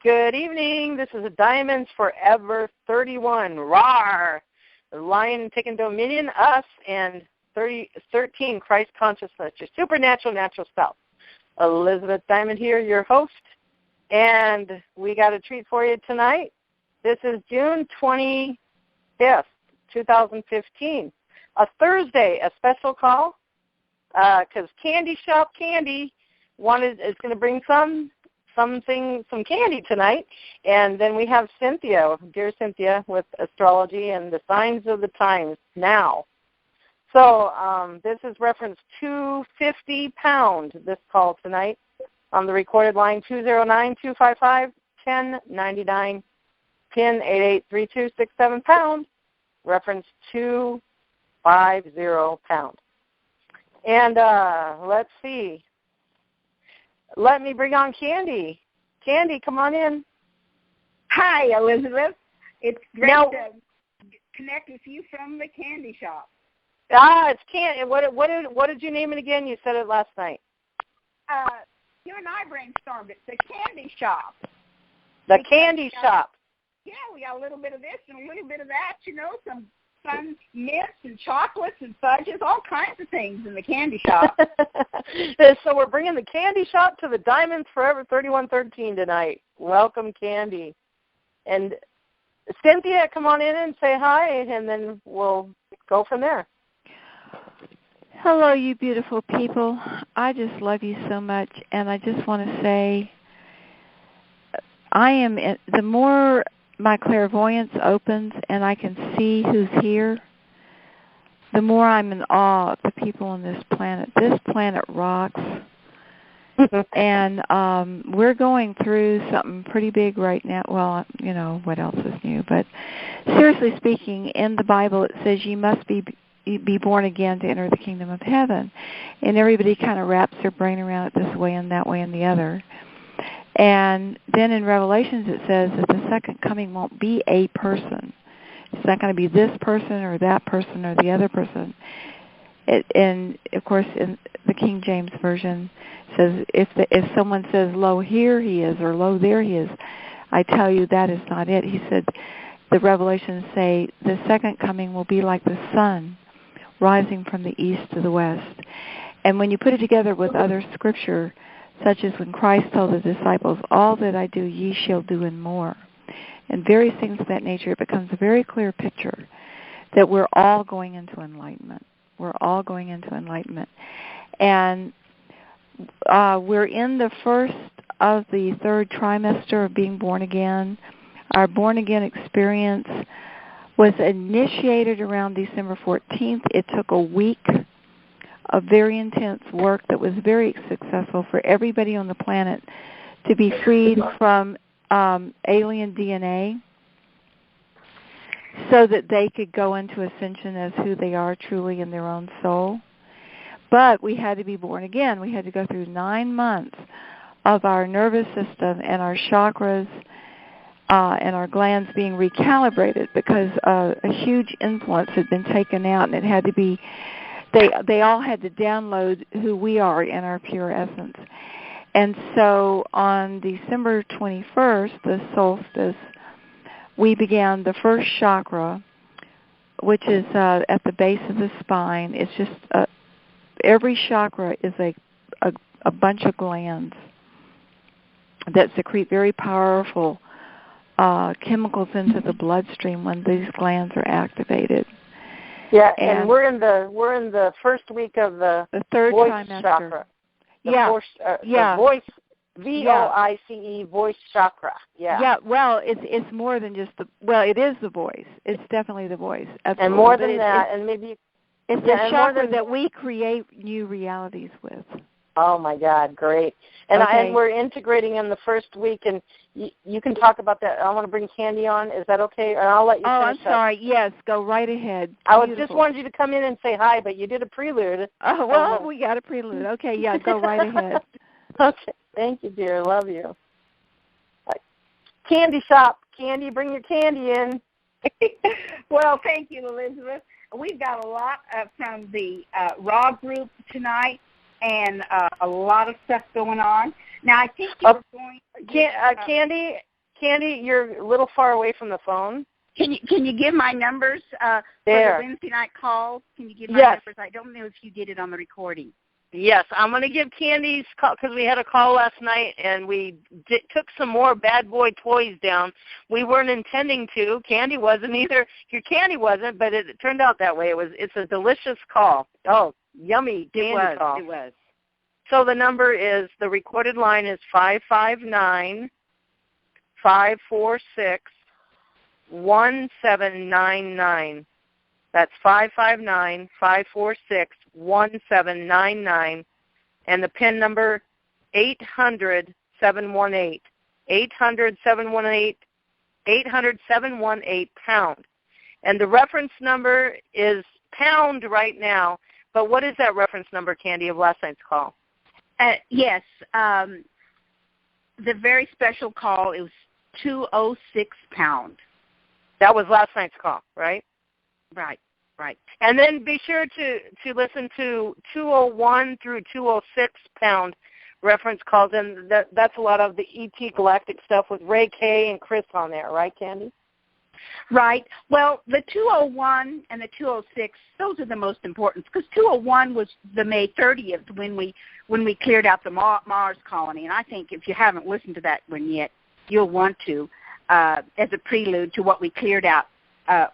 Good evening. This is Diamonds Forever 31. Rawr! The lion taking dominion, us, and 13 Christ consciousness, your supernatural natural self. Elizabeth Diamond here, your host, and we got a treat for you tonight. This is June 25th, 2015, a Thursday, a special call, because Candy Shop Candy is going to bring some candy tonight, and then we have Cynthia, dear Cynthia, with astrology and the signs of the times now. So this is reference 250-pound, this call tonight, on the recorded line 209-255-1099, pin 883267-pound, reference 250-pound. And let's see. Let me bring on Candy. Candy, come on in. Hi, Elizabeth. It's great to connect with you from the candy shop. It's Candy. What did you name it again? You said it last night. You and I brainstormed it. The candy shop. The candy shop. Yeah, we got a little bit of this and a little bit of that. You know, some fun mints and chocolates and fudges, all kinds of things in the candy shop. So we're bringing the candy shop to the Diamonds Forever 3113 tonight. Welcome, Candy. And Cynthia, come on in and say hi, and then we'll go from there. Hello, you beautiful people. I just love you so much, and I just want to say the more my clairvoyance opens and I can see who's here, the more I'm in awe of the people on this planet. This planet rocks. And we're going through something pretty big right now. Well, you know, what else is new? But seriously speaking, in the Bible it says you must be born again to enter the kingdom of heaven. And everybody kind of wraps their brain around it this way and that way and the other. And then in Revelations it says that the second coming won't be a person. It's not going to be this person or that person or the other person. And, of course, in the King James Version says if someone says, lo, here he is, or lo, there he is, I tell you that is not it. He said the Revelations say the second coming will be like the sun rising from the east to the west. And when you put it together with other scripture, such as when Christ told the disciples, all that I do ye shall do and more, and various things of that nature, it becomes a very clear picture that we're all going into enlightenment. We're all going into enlightenment. And we're in the first of the third trimester of being born again. Our born again experience was initiated around December 14th. It took a week of very intense work that was very successful for everybody on the planet to be freed from alien DNA so that they could go into ascension as who they are truly in their own soul. But we had to be born again. We had to go through 9 months of our nervous system and our chakras and our glands being recalibrated because a huge influence had been taken out, and it had to be they all had to download who we are in our pure essence. And so on December 21st, the solstice, we began the first chakra, which is at the base of the spine. It's just every chakra is a bunch of glands that secrete very powerful chemicals into the bloodstream when these glands are activated. Yeah, and we're in the first week of the third voice trimester. chakra. The voice, VOICE, voice chakra. Yeah. Yeah. Well, it's more than just it is the voice. It's definitely the voice. Absolutely. And more than that, and maybe it's the chakra that we create new realities with. Oh my God, great! And okay. and we're integrating in the first week, and you can talk about that. I want to bring Candy on. Is that okay? And I'll let you. I'm sorry. Yes, go right ahead. Just wanted you to come in and say hi, but you did a prelude. Oh well, we got a prelude. Okay, yeah, go right ahead. Okay, thank you, dear. Love you. Candy shop, Candy, bring your candy in. Well, thank you, Elizabeth. We've got a lot from the Raw group tonight. And a lot of stuff going on. Now, I think you were going... Candy, Candy, you're a little far away from the phone. Can you give my numbers for there. the Wednesday night call? Can you give my Yes. numbers? I don't know if you did it on the recording. Yes, I'm going to give Candy's call because we had a call last night and we took some more bad boy toys down. We weren't intending to. Candy wasn't either. Your Candy wasn't, but it turned out that way. It's a delicious call. Oh, yummy candy call. It was. So the number is, the recorded line is 559-546-1799. That's 559-546-1799. And the PIN number, 800-718. 800-718. 800-718 pound. And the reference number is pound right now. But what is that reference number, Candy, of last night's call? Yes. The very special call, it was 206 pound. That was last night's call, right? Right. And then be sure to listen to 201 through 206 pound reference calls, and that's a lot of the ET Galactic stuff with Ray K and Chris on there, right, Candy? Right. Well, the 201 and the 206, those are the most important, because 201 was the May 30th when we cleared out the Mars colony, and I think if you haven't listened to that one yet, you'll want to, as a prelude to what we cleared out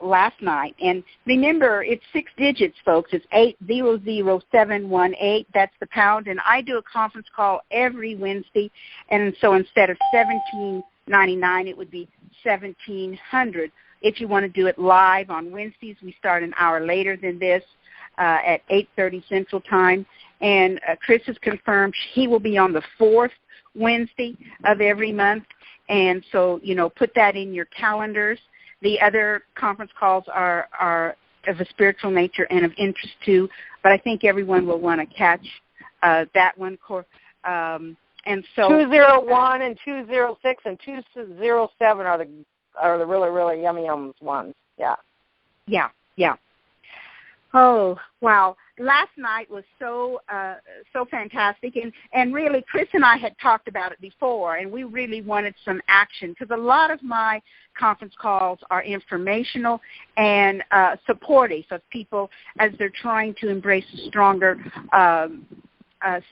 last night. And remember, it's 6 digits, folks. It's 800718. That's the pound. And I do a conference call every Wednesday. And so instead of $17.99, it would be $1,700. If you want to do it live on Wednesdays, we start an hour later than this at 8:30 Central Time. And Chris has confirmed he will be on the 4th Wednesday of every month. And so, put that in your calendars. The other conference calls are of a spiritual nature and of interest too, but I think everyone will want to catch that one. And so 201 and 206 and 207 are the really, really yummy ones. Yeah. Oh, wow. Last night was so fantastic, and really Chris and I had talked about it before, and we really wanted some action, because a lot of my conference calls are informational and supportive of people as they're trying to embrace a stronger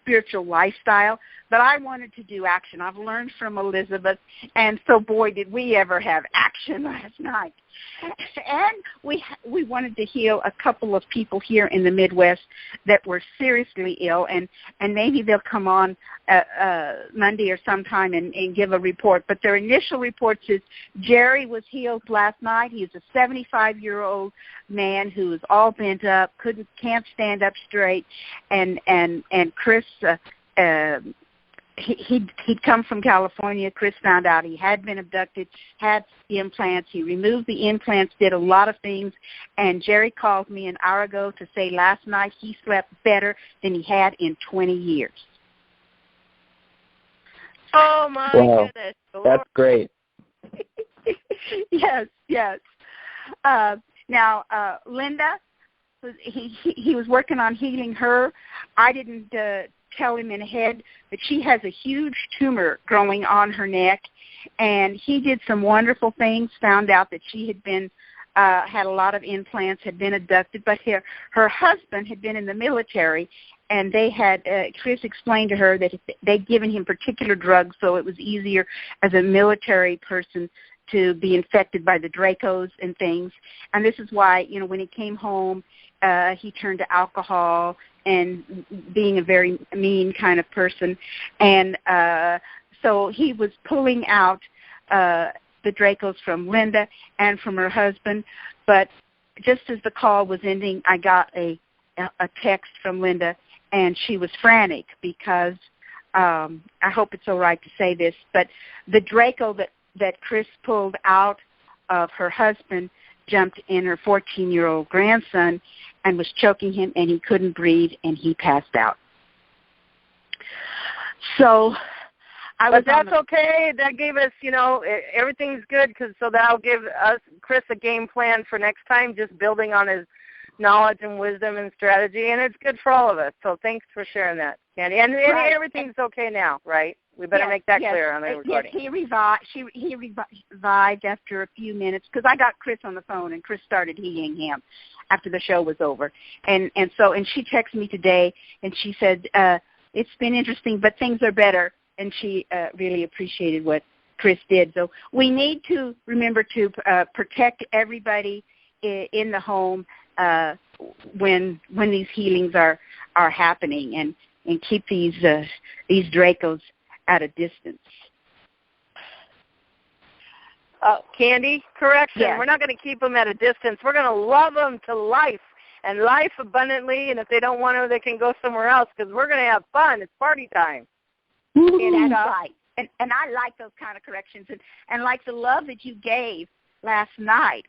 spiritual lifestyle. But I wanted to do action. I've learned from Elizabeth, and so boy, did we ever have action last night. And we wanted to heal a couple of people here in the Midwest that were seriously ill, and maybe they'll come on Monday or sometime and give a report. But their initial reports is Jerry was healed last night. He's a 75-year-old man who is all bent up, can't stand up straight, and Chris. He'd come from California. Chris found out he had been abducted, had the implants. He removed the implants, did a lot of things, and Jerry called me an hour ago to say last night he slept better than he had in 20 years. Oh, my goodness. That's great. Yes. Now, Linda, he was working on healing her. I didn't tell him in ahead, but she has a huge tumor growing on her neck, and he did some wonderful things, found out that she had been had a lot of implants, had been abducted, but her husband had been in the military, and they had Chris explained to her that they'd given him particular drugs, so it was easier as a military person to be infected by the Dracos and things. And this is why, when he came home, he turned to alcohol and being a very mean kind of person. And so he was pulling out the Dracos from Linda and from her husband. But just as the call was ending, I got a text from Linda, and she was frantic because I hope it's all right to say this, but the Draco that Chris pulled out of her husband jumped in her 14-year-old grandson and was choking him, and he couldn't breathe, and he passed out. So but that's okay. That gave us, everything's good, so that'll give us, Chris, a game plan for next time, just building on his knowledge and wisdom and strategy, and it's good for all of us. So thanks for sharing that, Candy. And Right. everything's okay now, right? We better make that clear on the recording. Yes, he revived after a few minutes because I got Chris on the phone, and Chris started healing him after the show was over. And she texted me today, and she said, it's been interesting, but things are better. And she really appreciated what Chris did. So we need to remember to protect everybody in the home when these healings are happening, and keep these Dracos at a distance. Candy, correction. Yes. We're not going to keep them at a distance. We're going to love them to life and life abundantly. And if they don't want to, they can go somewhere else because we're going to have fun. It's party time. And that's right. And I like those kind of corrections. And like the love that you gave last night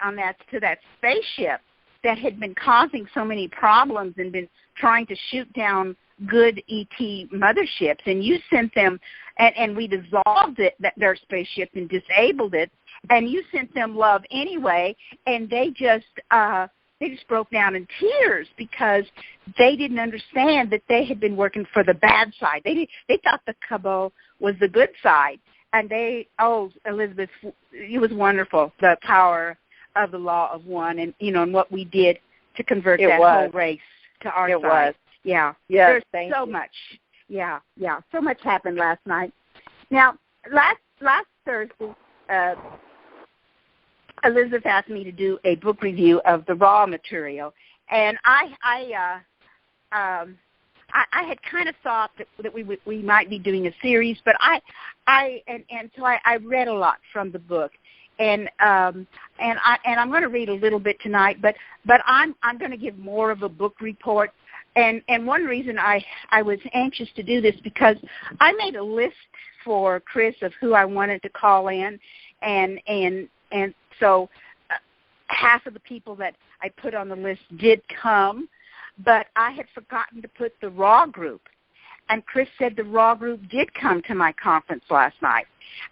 to that spaceship that had been causing so many problems and been trying to shoot down good ET motherships, and you sent them, and we dissolved their spaceship and disabled it, and you sent them love anyway, and they just broke down in tears because they didn't understand that they had been working for the bad side. They thought the cabal was the good side, and Elizabeth, it was wonderful, the power of the law of one, and and what we did to convert that whole race to our side. It was. Yeah. Yes, there's so much. Yeah. So much happened last night. Now, last Thursday, Elizabeth asked me to do a book review of the raw material, and I had kind of thought that we might be doing a series, but so I read a lot from the book, and I'm going to read a little bit tonight, but I'm going to give more of a book report. And one reason I was anxious to do this because I made a list for Chris of who I wanted to call in, and so half of the people that I put on the list did come, but I had forgotten to put the Raw group. And Chris said the Raw group did come to my conference last night.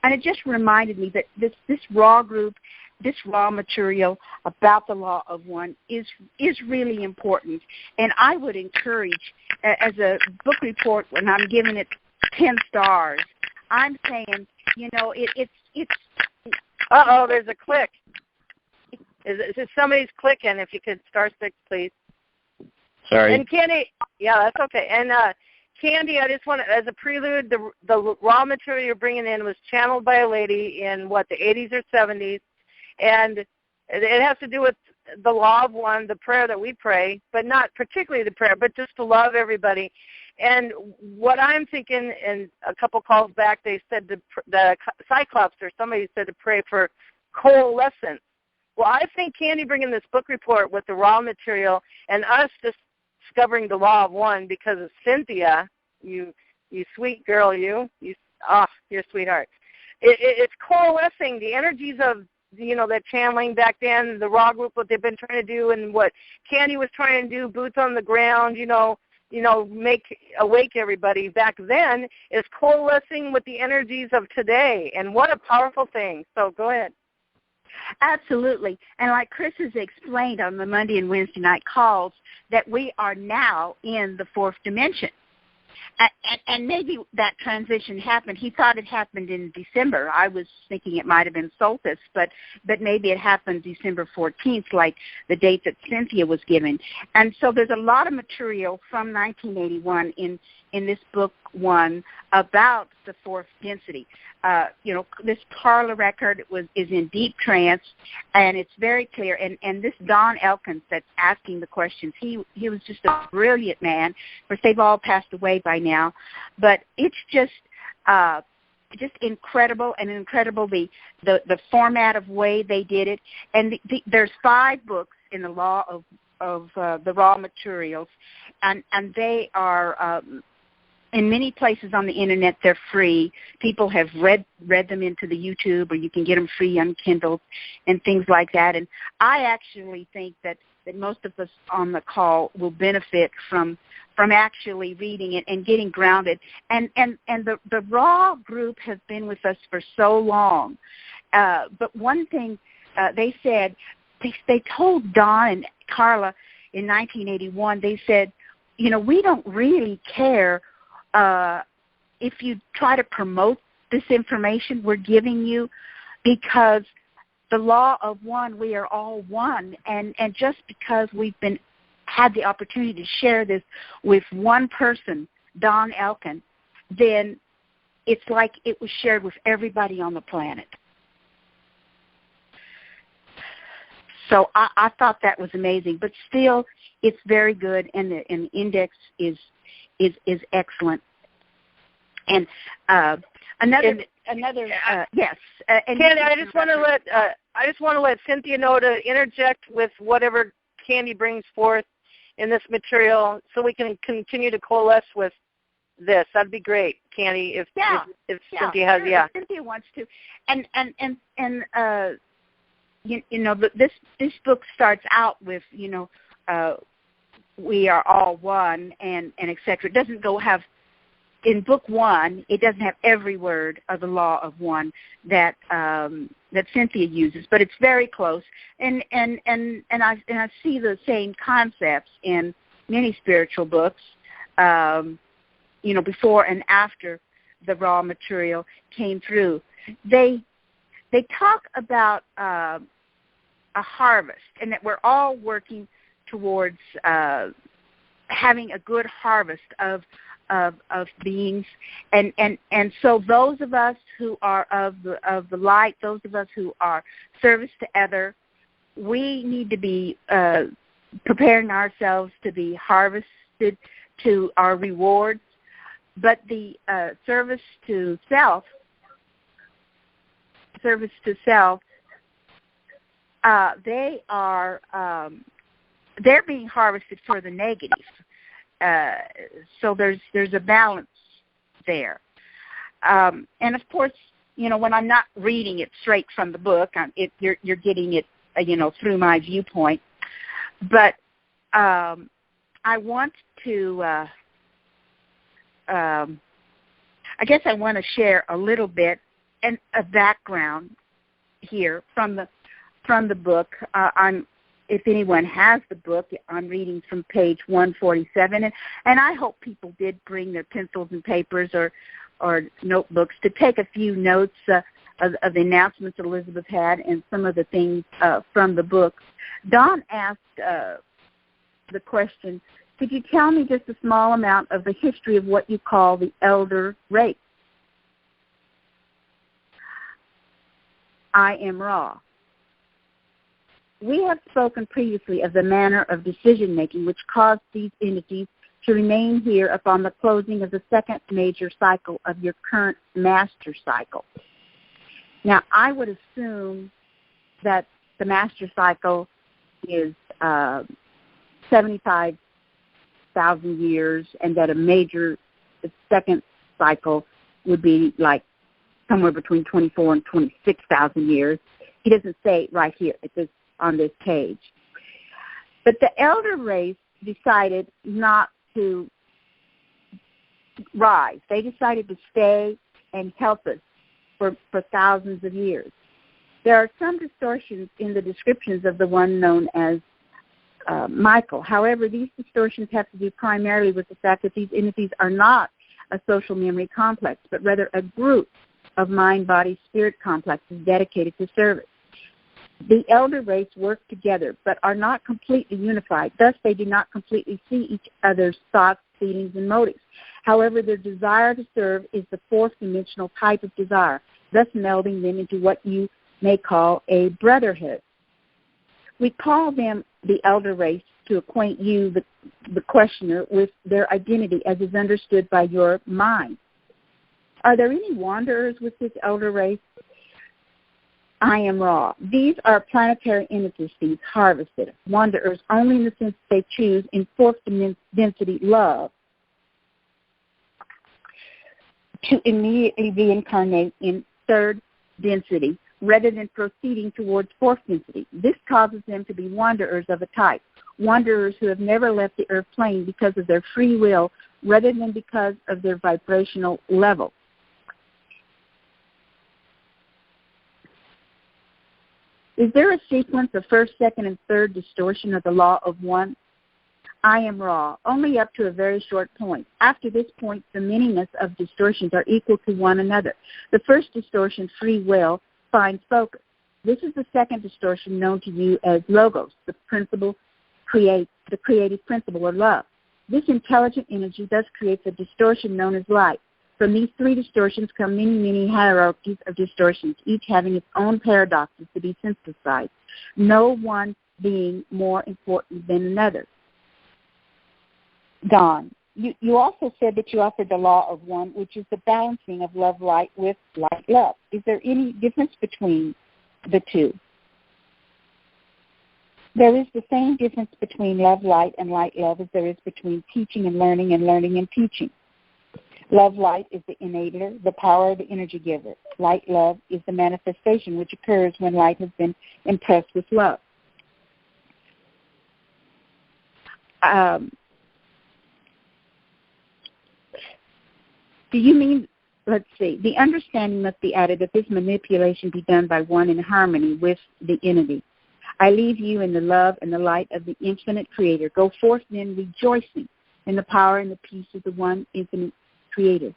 And it just reminded me that this Raw group, this raw material about the law of one is really important. And I would encourage, as a book report, when I'm giving it 10 stars, I'm saying, it's Uh-oh, there's a click. Is somebody's clicking? If you could star 6, please. Sorry. And Candy, yeah, that's okay. And Candy, I just want to, as a prelude, the raw material you're bringing in was channeled by a lady in, the 80s or 70s. And it has to do with the law of one, the prayer that we pray, but not particularly the prayer, but just to love everybody. And what I'm thinking, and a couple calls back, they said the Cyclops or somebody said to pray for coalescence. Well, I think Candy bringing this book report with the raw material and us discovering the law of one because of Cynthia, you sweet girl, you're a sweetheart. It's coalescing the energies of that channeling back then, the raw group, what they've been trying to do, and what Candy was trying to do, boots on the ground, make awake everybody back then, is coalescing with the energies of today. And what a powerful thing. So go ahead. Absolutely. And like Chris has explained on the Monday and Wednesday night calls, that we are now in the 4th dimension. And maybe that transition happened. He thought it happened in December. I was thinking it might have been solstice, but maybe it happened December 14th, like the date that Cynthia was given. And so there's a lot of material from 1981 in this book one about the 4th density. This Carla record is in deep trance, and it's very clear. And this Don Elkins that's asking the questions, he was just a brilliant man. Of course, they've all passed away by now, but it's just incredible, and incredible the format of way they did it. And there's 5 books in the law of the raw materials, and they are in many places on the internet. They're free. People have read them into the YouTube, or you can get them free on Kindle and things like that. And I actually think that most of us on the call will benefit from actually reading it and getting grounded. And the raw group has been with us for so long. But one thing they said, they told Don and Carla, in 1981, they said, we don't really care if you try to promote this information we're giving you, because the law of one, we are all one, and just because we've had the opportunity to share this with one person, Don Elkin, then it's like it was shared with everybody on the planet. So I thought that was amazing, but still, it's very good, and the index is excellent. And another yes. And Candy, I just want to let Cynthia know to interject with whatever Candy brings forth in this material, so we can continue to coalesce with this. That'd be great, Candy. If Cynthia has, if Cynthia wants to, and this book starts out with we are all one, and etc. It doesn't have. In book one, it doesn't have every word of the law of one that Cynthia uses, but it's very close. And I see the same concepts in many spiritual books, before and after the raw material came through. They talk about a harvest, and that we're all working towards having a good harvest of beings, and so those of us who are of the light, those of us who are service to other, we need to be preparing ourselves to be harvested to our rewards. But the service to self, they are they're being harvested for the negative. So there's a balance there, and of course, when I'm not reading it straight from the book, you're getting it, through my viewpoint. But I want to, I guess I want to share a little bit and a background here from the book. If anyone has the book, I'm reading from page 147, and I hope people did bring their pencils and papers or notebooks to take a few notes of the announcements Elizabeth had and some of the things from the book. Don asked the question, could you tell me just a small amount of the history of what you call the elder race? I am Ra. We have spoken previously of the manner of decision-making which caused these entities to remain here upon the closing of the second major cycle of your current master cycle. Now, I would assume that the master cycle is 75,000 years, and that the second cycle would be like somewhere between 24 and 26,000 years. He doesn't say it right here on this page. But the elder race decided not to rise. They decided to stay and help us for thousands of years. There are some distortions in the descriptions of the one known as Michael. However, these distortions have to do primarily with the fact that these entities are not a social memory complex, but rather a group of mind-body-spirit complexes dedicated to service. The elder race work together, but are not completely unified. Thus, they do not completely see each other's thoughts, feelings, and motives. However, their desire to serve is the fourth-dimensional type of desire, thus melding them into what you may call a brotherhood. We call them the elder race to acquaint you, the questioner, with their identity as is understood by your mind. Are there any wanderers with this elder race? I am Ra. These are planetary entities harvested, wanderers only in the sense they choose in fourth density love to immediately reincarnate in third density rather than proceeding towards fourth density. This causes them to be wanderers of a type, wanderers who have never left the earth plane because of their free will rather than because of their vibrational level. Is there a sequence of first, second, and third distortion of the law of one? I am raw, only up to a very short point. After this point, the manyness of distortions are equal to one another. The first distortion, free will, finds focus. This is the second distortion known to you as logos, the creative principle or love. This intelligent energy thus creates a distortion known as light. From these three distortions come many, many hierarchies of distortions, each having its own paradoxes to be synthesized, no one being more important than another. Dawn, you also said that you offered the law of one, which is the balancing of love light with light love. Is there any difference between the two? There is the same difference between love light and light love as there is between teaching and learning and teaching. Love light is the enabler, the power of the energy giver. Light love is the manifestation which occurs when light has been impressed with love. Do you mean, let's see, the understanding must be added that this manipulation be done by one in harmony with the entity. I leave you in the love and the light of the infinite Creator. Go forth then rejoicing in the power and the peace of the one infinite Creator,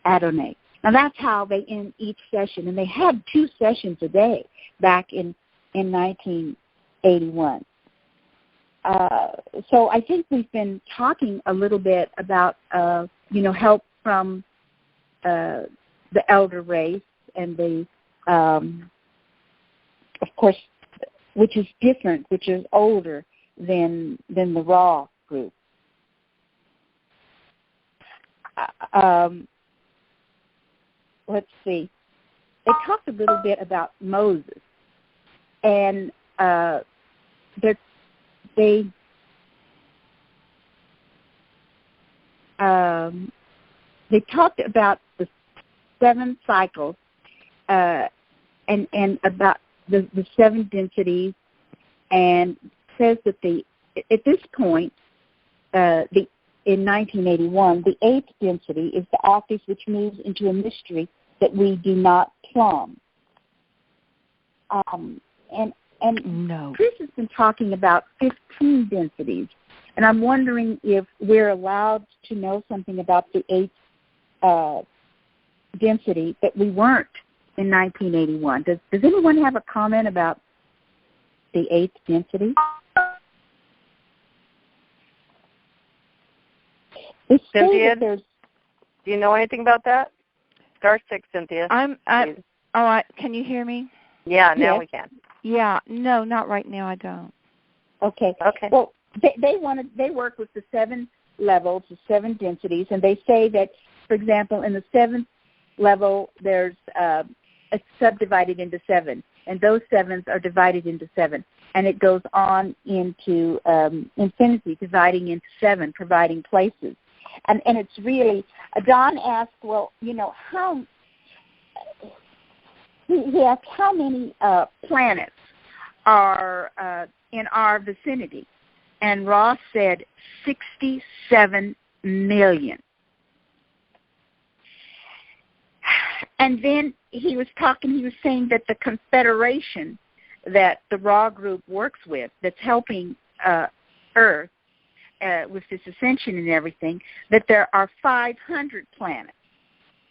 Adonai. Now that's how they end each session, and they had 2 sessions a day back in 1981. So I think we've been talking a little bit about, help from the elder race and the, of course, which is different, which is older than the raw group. Let's see. They talked a little bit about Moses, and they talked about the 7 cycles and about the 7 densities, and says that at this point, in 1981, the 8th density is the office which moves into a mystery that we do not plumb. And no. Chris has been talking about 15 densities, and I'm wondering if we're allowed to know something about the 8th density that we weren't in 1981. Does anyone have a comment about the 8th density? Cynthia, do you know anything about that? Star 6, Cynthia. Can you hear me? Yeah, now we can. Yeah, no, not right now. I don't. Okay. Well, they work with the 7 levels, the 7 densities, and they say that, for example, in the 7th level, there's it's subdivided into 7, and those 7s are divided into 7, and it goes on into infinity, dividing into 7, providing places. And it's really, Don asked, well, how, he asked how many planets are in our vicinity. And Ross said 67 million. And then he was saying that the confederation that the Raw group works with, that's helping Earth, with this ascension and everything, that there are 500 planets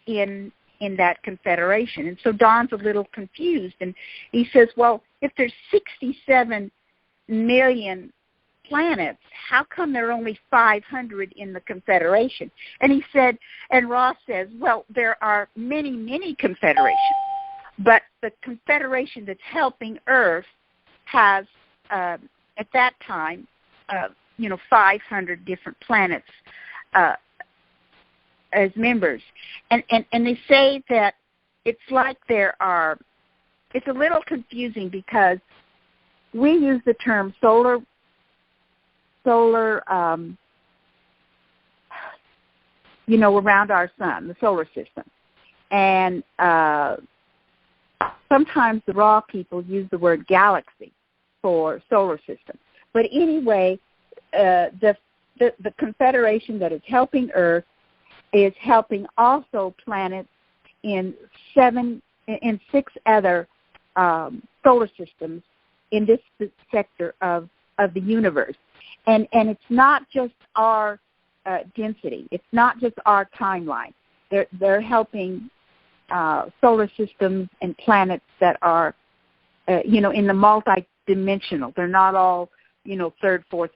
in that confederation. And so Don's a little confused, and he says, well, if there's 67 million planets, how come there are only 500 in the confederation? And he said, and Ross says, well, there are many, many confederations, but the confederation that's helping Earth has, at that time, 500 different planets as members. And they say that it's like it's a little confusing because we use the term solar, around our sun, the solar system. And sometimes the Raw people use the word galaxy for solar system. But anyway, the confederation that is helping Earth is helping also planets in 6 other solar systems in this sector of the universe. And it's not just our density. It's not just our timeline. They're helping solar systems and planets that are, in the multi-dimensional. They're not all, third, fourth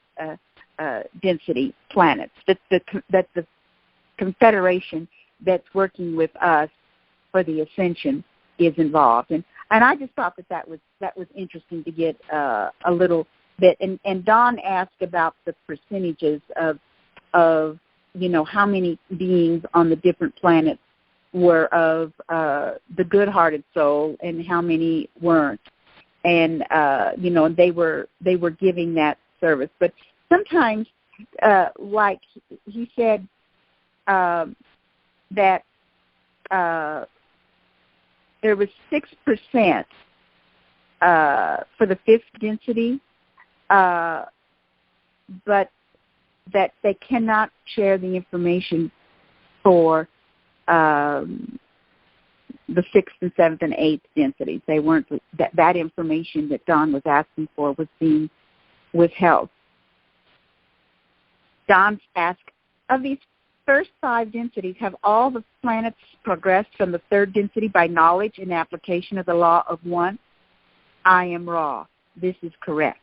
density planets. That's the Confederation that's working with us for the ascension is involved. And I just thought that was interesting to get a little bit. And Dawn asked about the percentages of how many beings on the different planets were of the good-hearted soul and how many weren't. And they were giving that service. But sometimes, like he said, that there was 6% for the fifth density, but that they cannot share the information for the sixth and seventh and eighth densities. They weren't that information that Don was asking for was being withheld. Don asked, of these first 5 densities, have all the planets progressed from the third density by knowledge and application of the law of one? I am Ra. This is correct.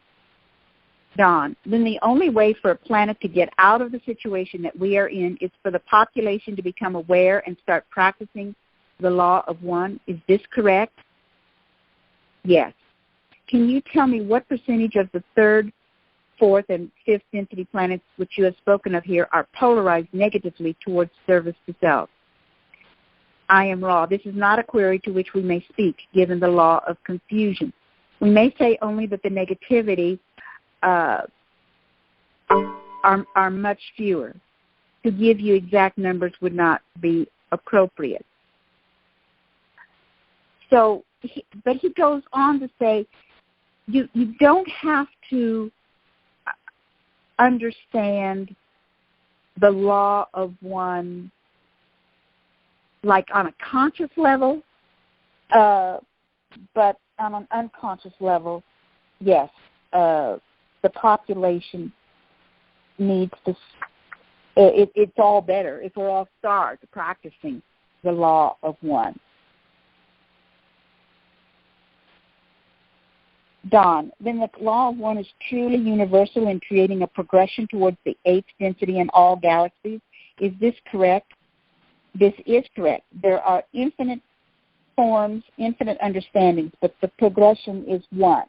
Don, then the only way for a planet to get out of the situation that we are in is for the population to become aware and start practicing the law of one. Is this correct? Yes. Can you tell me what percentage of the third, fourth, and fifth density planets which you have spoken of here are polarized negatively towards service to self? I am Ra. This is not a query to which we may speak, given the law of confusion. We may say only that the negativity are much fewer. To give you exact numbers would not be appropriate. So, but he goes on to say, you don't have to understand the law of one like on a conscious level, but on an unconscious level, yes, the population needs to, it's all better if we're all start practicing the law of one. Don, then the law of one is truly universal in creating a progression towards the 8th density in all galaxies. Is this correct? This is correct. There are infinite forms, infinite understandings, but the progression is one.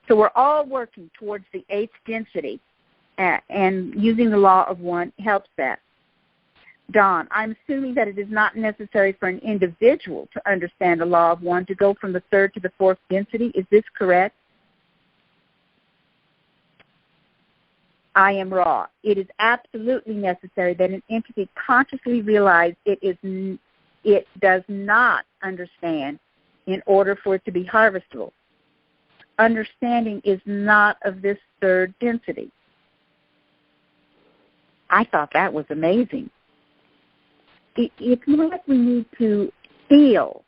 So we're all working towards the 8th density, and using the law of one helps that. Don, I'm assuming that it is not necessary for an individual to understand the law of one to go from the 3rd to the 4th density. Is this correct? I am Ra. It is absolutely necessary that an entity consciously realize it does not understand in order for it to be harvestable. Understanding is not of this 3rd density. I thought that was amazing. It's more like we need to feel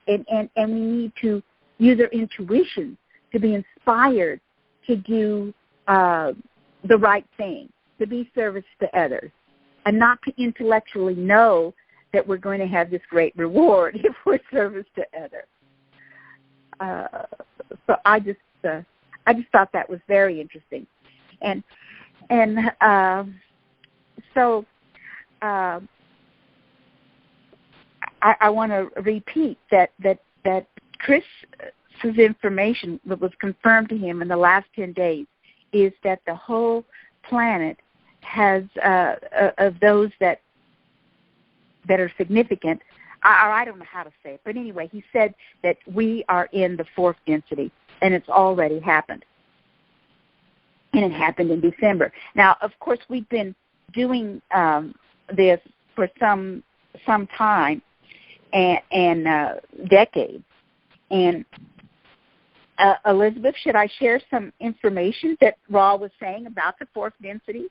and we need to use our intuition to be inspired to do the right thing, to be service to others, and not to intellectually know that we're going to have this great reward if we're service to others. So I just thought that was very interesting, and so I want to repeat that Chris's information that was confirmed to him in the last 10 days is that the whole planet has of those that are significant. I don't know how to say it, but anyway, he said that we are in the 4th density, and it's already happened. And it happened in December. Now, of course, we've been doing this for some time and decades. And Elizabeth, should I share some information that Ra was saying about the 4th density?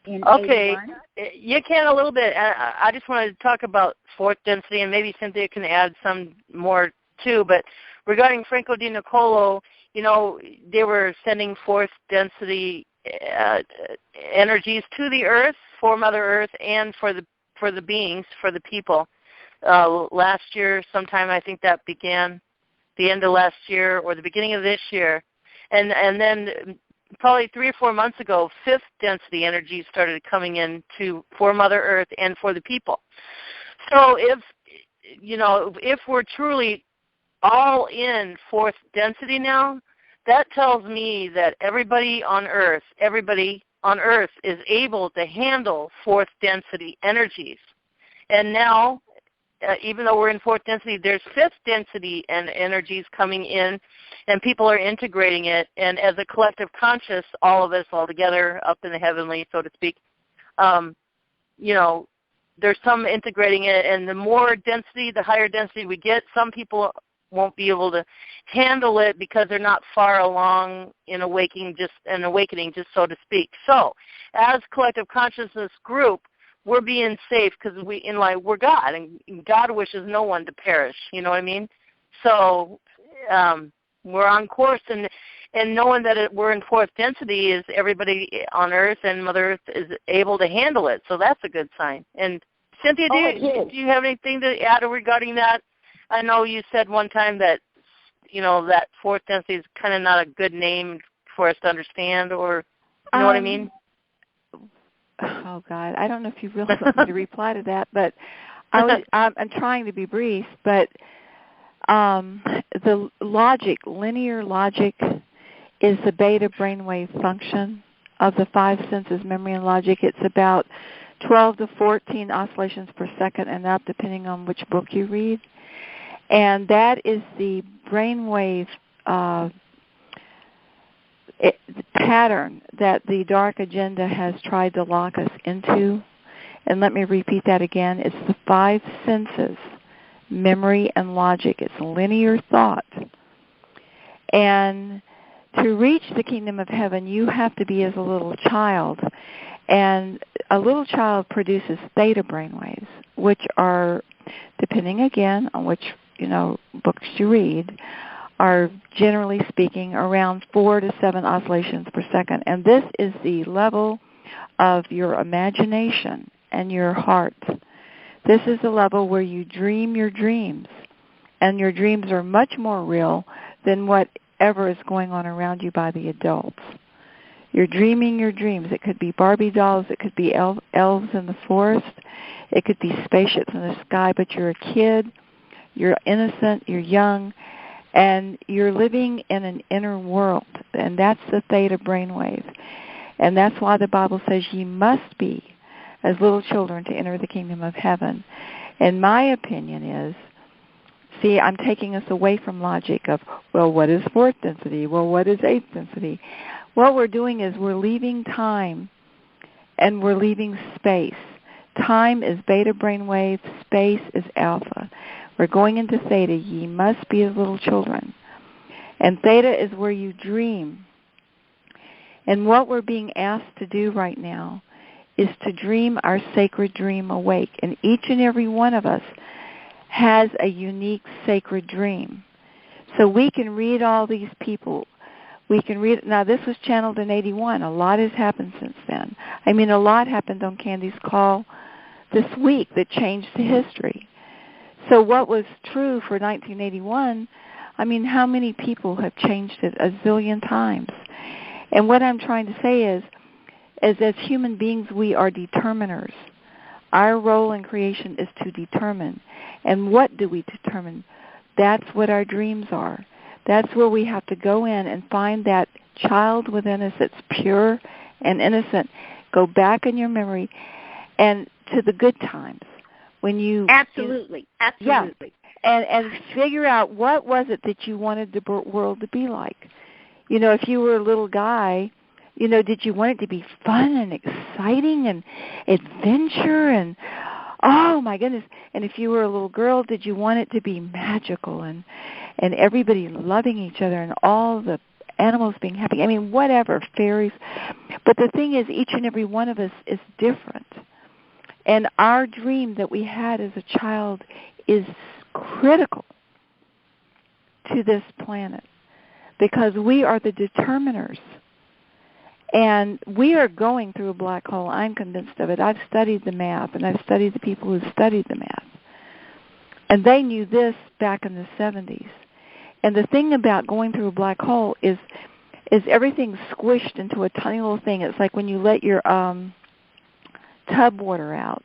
Okay, 81? You can a little bit. I just wanted to talk about 4th density, and maybe Cynthia can add some more too. But regarding Franco Di Niccolo, they were sending fourth density energies to the Earth, for Mother Earth, and for the beings, for the people. Last year, sometime, I think that began the end of last year or the beginning of this year, and then probably 3 or 4 months ago, fifth density energies started coming in for Mother Earth and for the people. So if we're truly all in fourth density now, that tells me that everybody on Earth is able to handle fourth density energies. And now, even though we're in fourth density, there's fifth density and energies coming in, and people are integrating it. And as a collective conscious, all of us all together up in the heavenly, so to speak, there's some integrating it. And the more density, the higher density we get, some people won't be able to handle it because they're not far along in awakening, just so to speak. So, as collective consciousness group, we're being safe because we're God, and God wishes no one to perish. You know what I mean? So we're on course, and knowing that we're in fourth density is everybody on Earth and Mother Earth is able to handle it. So that's a good sign. And Cynthia, do you have anything to add regarding that? I know you said one time that that fourth density is kind of not a good name for us to understand, or you know what I mean? Oh God, I don't know if you really want me to reply to that, but I'm trying to be brief. But the linear logic, is the beta brainwave function of the 5 senses, memory and logic. It's about 12 to 14 oscillations per second and up, depending on which book you read. And that is the brainwave pattern that the dark agenda has tried to lock us into. And let me repeat that again. It's the 5 senses, memory and logic. It's linear thought. And to reach the kingdom of heaven, you have to be as a little child. And a little child produces theta brainwaves, which are, depending again on which books you read, are generally speaking around 4 to 7 oscillations per second. And this is the level of your imagination and your heart. This is the level where you dream your dreams. And your dreams are much more real than whatever is going on around you by the adults. You're dreaming your dreams. It could be Barbie dolls. It could be elves in the forest. It could be spaceships in the sky. But you're a kid. You're innocent. You're young. And you're living in an inner world. And that's the theta brainwave. And that's why the Bible says ye must be as little children to enter the kingdom of heaven. And my opinion is, see, I'm taking us away from logic of, well, what is fourth density? Well, what is eighth density? What we're doing is we're leaving time and we're leaving space. Time is beta brainwave, space is alpha. We're going into theta. Ye must be as little children. And theta is where you dream. And what we're being asked to do right now is to dream our sacred dream awake. And each and every one of us has a unique sacred dream. So we can read all these people. We can read, now this was channeled in 81. A lot has happened since then. I mean, a lot happened on Candy's call this week that changed the history. So what was true for 1981, I mean, how many people have changed it a zillion times? And what I'm trying to say is as human beings, we are determiners. Our role in creation is to determine. And what do we determine? That's what our dreams are. That's where we have to go in and find that child within us that's pure and innocent. Go back in your memory and to the good times. When you Absolutely. Yeah, and figure out what was it that you wanted the world to be like. If you were a little guy, did you want it to be fun and exciting and adventure and, oh my goodness. And if you were a little girl, did you want it to be magical and everybody loving each other and all the animals being happy? I mean, whatever, fairies. But the thing is, each and every one of us is different. And our dream that we had as a child is critical to this planet. because we are the determiners. And we are going through a black hole. I'm convinced of it. I've studied the math, and I've studied the people who studied the math. And they knew this back in the 70s. And the thing about going through a black hole is everything's squished into a tiny little thing. It's like when you let your tub water out.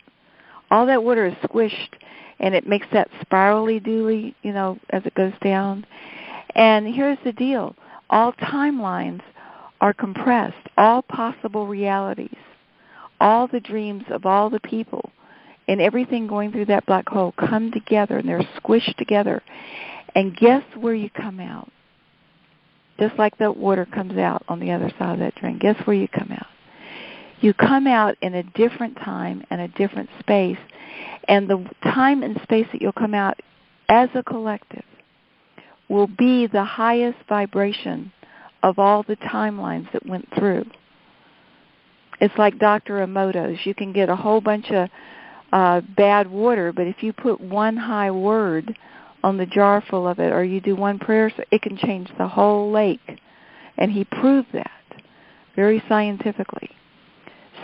All that water is squished, and it makes that spirally dooly, as it goes down. And here's the deal. All timelines are compressed. All possible realities, all the dreams of all the people, and everything going through that black hole come together, and they're squished together. And guess where you come out? Just like the water comes out on the other side of that drain. Guess where you come out? You come out in a different time and a different space. And the time and space that you'll come out as a collective will be the highest vibration of all the timelines that went through. It's like Dr. Emoto's. You can get a whole bunch of bad water, but if you put one high word on the jar full of it, or you do one prayer, it can change the whole lake. And he proved that very scientifically.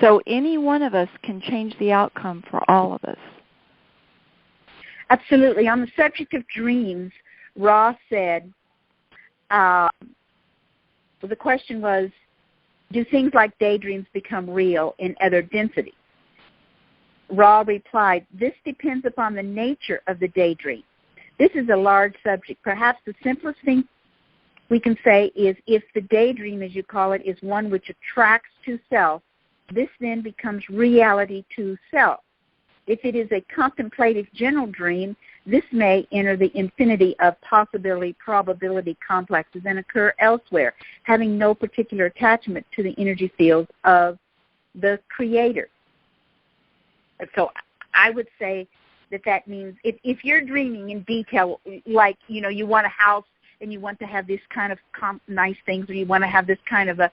So any one of us can change the outcome for all of us. Absolutely. On the subject of dreams, Ross said, the question was, do things like daydreams become real in other densities? Ra replied, this depends upon the nature of the daydream. This is a large subject. Perhaps the simplest thing we can say is if the daydream, as you call it, is one which attracts to self, this then becomes reality to self. If it is a contemplative general dream, this may enter the infinity of possibility-probability complexes and occur elsewhere, having no particular attachment to the energy fields of the creator. So I would say that means if you're dreaming in detail, like, you want a house and you want to have this kind of nice things, or you want to have this kind of a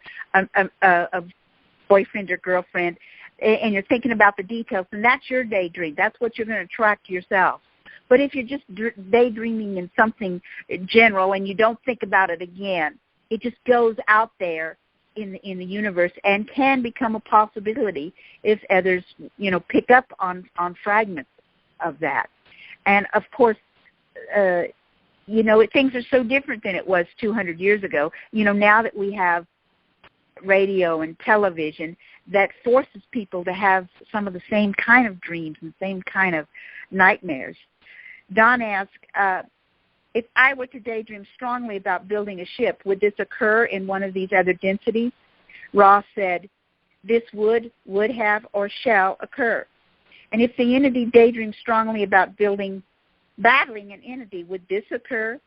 boyfriend or girlfriend, and you're thinking about the details, and that's your daydream. That's what you're going to attract to yourself. But if you're just daydreaming in something general and you don't think about it again, it just goes out there in the universe and can become a possibility if others, pick up on fragments of that. And, of course, things are so different than it was 200 years ago. Now that we have radio and television, that forces people to have some of the same kind of dreams and same kind of nightmares. Don asked, if I were to daydream strongly about building a ship, would this occur in one of these other densities? Ross said, this would have, or shall occur. And if the entity daydreams strongly about battling an entity, would this occur?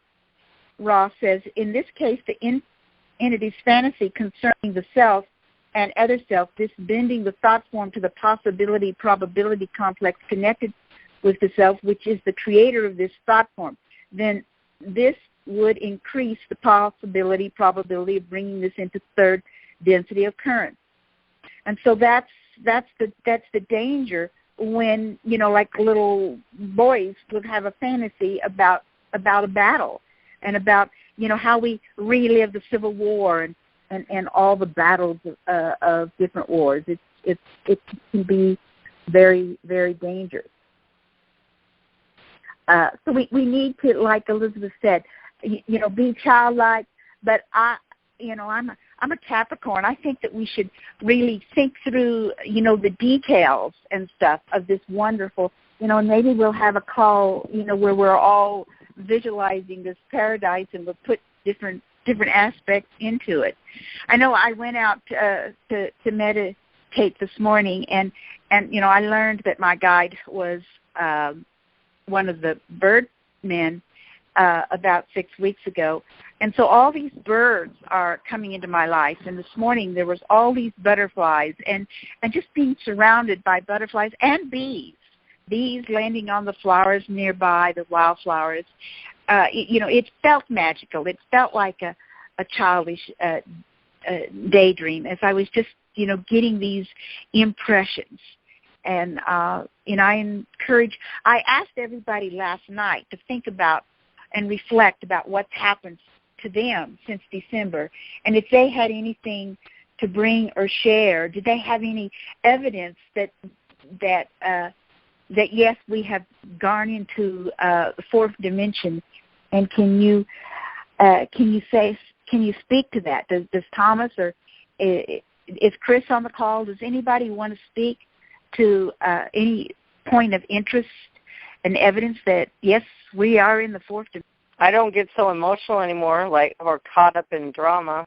Ross says, in this case, the entity's fantasy concerning the self and other self, this bending the thought form to the possibility-probability complex connected with the self, which is the creator of this thought form, then this would increase the possibility-probability of bringing this into third density occurrence. And so that's the danger when, like little boys would have a fantasy about a battle and about, how we relive the Civil War and all the battles of different wars. It can be very, very dangerous. So we need to, like Elizabeth said, be childlike. But I'm a Capricorn. I think that we should really think through, the details and stuff of this wonderful, and maybe we'll have a call, where we're all visualizing this paradise and we'll put different aspects into it. I know I went out to meditate this morning, and I learned that my guide was one of the bird men about 6 weeks ago. And so all these birds are coming into my life. And this morning there was all these butterflies and just being surrounded by butterflies and bees landing on the flowers nearby, the wildflowers. It felt magical. It felt like a childish daydream as I was just, getting these impressions. And, I asked everybody last night to think about and reflect about what's happened to them since December, and if they had anything to bring or share. Did they have any evidence that yes, we have gone into the fourth dimension? And can you speak to that? Does Thomas or is Chris on the call? Does anybody want to speak to any point of interest and evidence that yes, we are in the fourth dimension? I don't get so emotional anymore, or caught up in drama,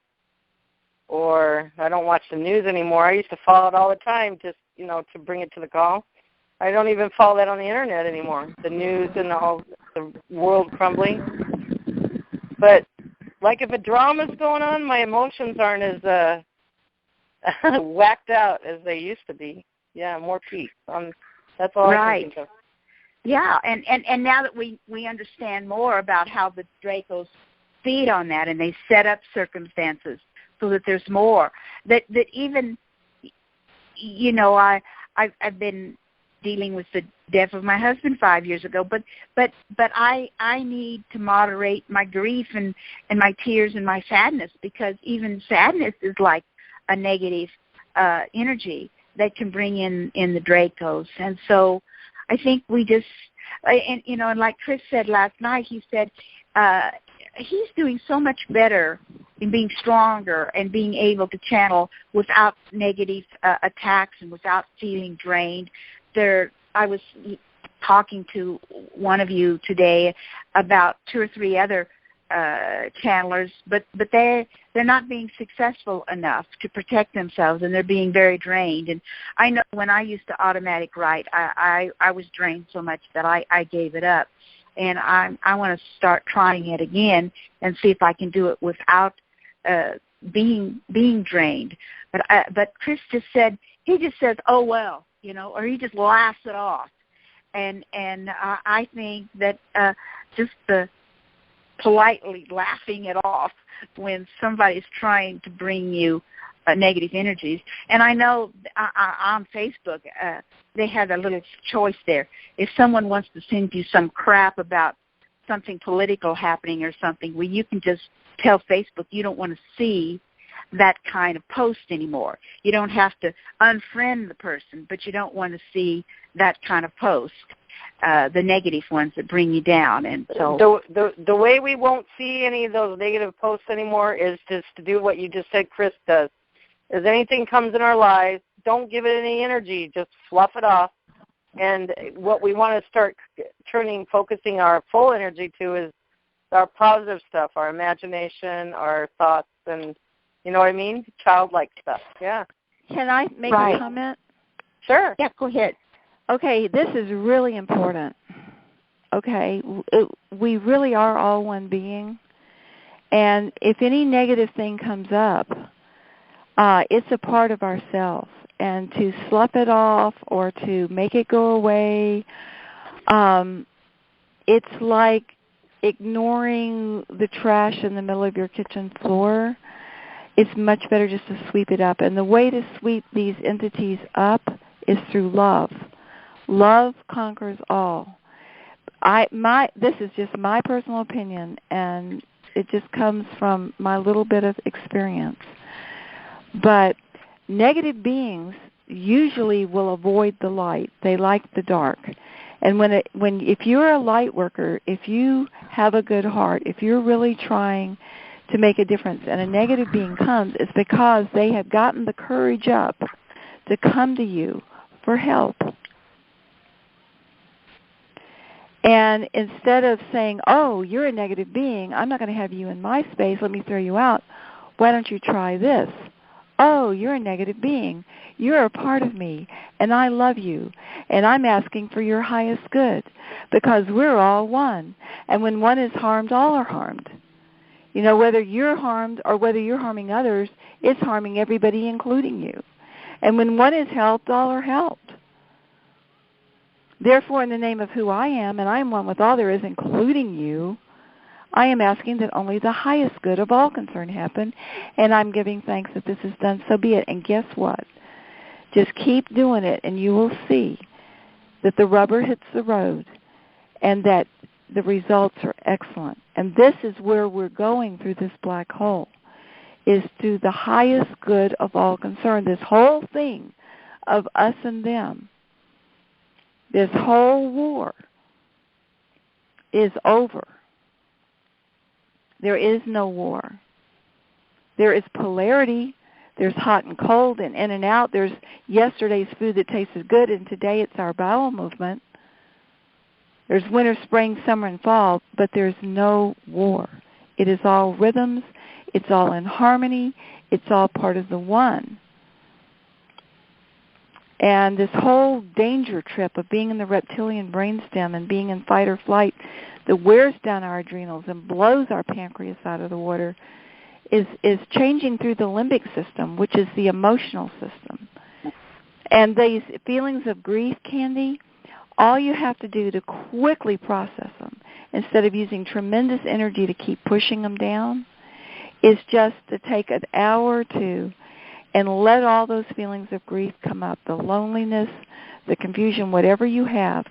or I don't watch the news anymore. I used to follow it all the time, just to bring it to the call. I don't even follow that on the internet anymore. The news and the world crumbling. But if a drama's going on, my emotions aren't as whacked out as they used to be. Yeah, more peace. That's all I can think of. Yeah, and now that we understand more about how the Dracos feed on that, and they set up circumstances so that there's more. That even, I've been dealing with the death of my husband 5 years ago, but I need to moderate my grief and my tears and my sadness, because even sadness is like a negative energy that can bring in the Dracos. And so I think we just, and like Chris said last night, he said he's doing so much better in being stronger and being able to channel without negative attacks and without feeling drained. I was talking to one of you today about 2 or 3 other channelers, but they're not being successful enough to protect themselves, and they're being very drained. And I know when I used to automatic write, I was drained so much that I gave it up, and I want to start trying it again and see if I can do it without being drained. But Chris just said, he just says, oh well, or he just laughs it off, and I think that just the politely laughing it off when somebody's trying to bring you negative energies. And I know on Facebook they have a little choice there. If someone wants to send you some crap about something political happening or something, well, you can just tell Facebook you don't want to see that kind of post anymore. You don't have to unfriend the person, but you don't want to see that kind of post. The negative ones that bring you down. And so the way we won't see any of those negative posts anymore is just to do what you just said Chris does. As anything comes in our lives, don't give it any energy, just fluff it off. And what we want to start focusing our full energy to is our positive stuff, our imagination, our thoughts, and you know what I mean? Childlike stuff. Yeah. Can I make a comment? Sure. Yeah, go ahead. Okay, this is really important. Okay, we really are all one being, and if any negative thing comes up, it's a part of ourselves, and to slough it off or to make it go away, it's like ignoring the trash in the middle of your kitchen floor. It's much better just to sweep it up, and the way to sweep these entities up is through love. Love conquers all. This is just my personal opinion, and it just comes from my little bit of experience. But negative beings usually will avoid the light. They like the dark. And if you're a light worker, if you have a good heart, if you're really trying to make a difference, and a negative being comes, it's because they have gotten the courage up to come to you for help. And instead of saying, oh, you're a negative being, I'm not going to have you in my space, let me throw you out, why don't you try this? Oh, you're a negative being. You're a part of me, and I love you, and I'm asking for your highest good, because we're all one. And when one is harmed, all are harmed. Whether you're harmed or whether you're harming others, it's harming everybody, including you. And when one is helped, all are helped. Therefore, in the name of who I am, and I am one with all there is, including you, I am asking that only the highest good of all concerned happen, and I'm giving thanks that this is done, so be it. And guess what? Just keep doing it, and you will see that the rubber hits the road, and that the results are excellent. And this is where we're going through this black hole, is through the highest good of all concerned. This whole thing of us and them, this whole war is over. There is no war. There is polarity. There's hot and cold and in and out. There's yesterday's food that tasted good, and today it's our bowel movement. There's winter, spring, summer, and fall, but there's no war. It is all rhythms. It's all in harmony. It's all part of the one. And this whole danger trip of being in the reptilian brainstem and being in fight or flight that wears down our adrenals and blows our pancreas out of the water is changing through the limbic system, which is the emotional system. And these feelings of grief, Candy, all you have to do to quickly process them, instead of using tremendous energy to keep pushing them down, is just to take an hour or two and let all those feelings of grief come up, the loneliness, the confusion, whatever you have,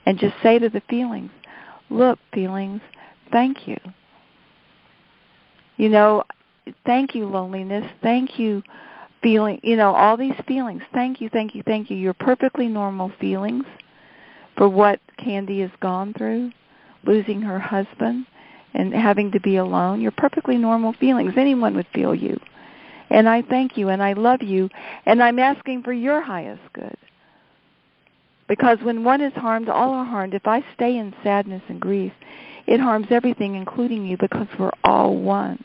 and just say to the feelings, look, feelings, thank you. You know, thank you, loneliness. Thank you, feeling, all these feelings. Thank you, thank you, thank you. You're perfectly normal feelings for what Candy has gone through, losing her husband and having to be alone. You're perfectly normal feelings. Anyone would feel you. And I thank you, and I love you, and I'm asking for your highest good. Because when one is harmed, all are harmed. If I stay in sadness and grief, it harms everything, including you, because we're all one.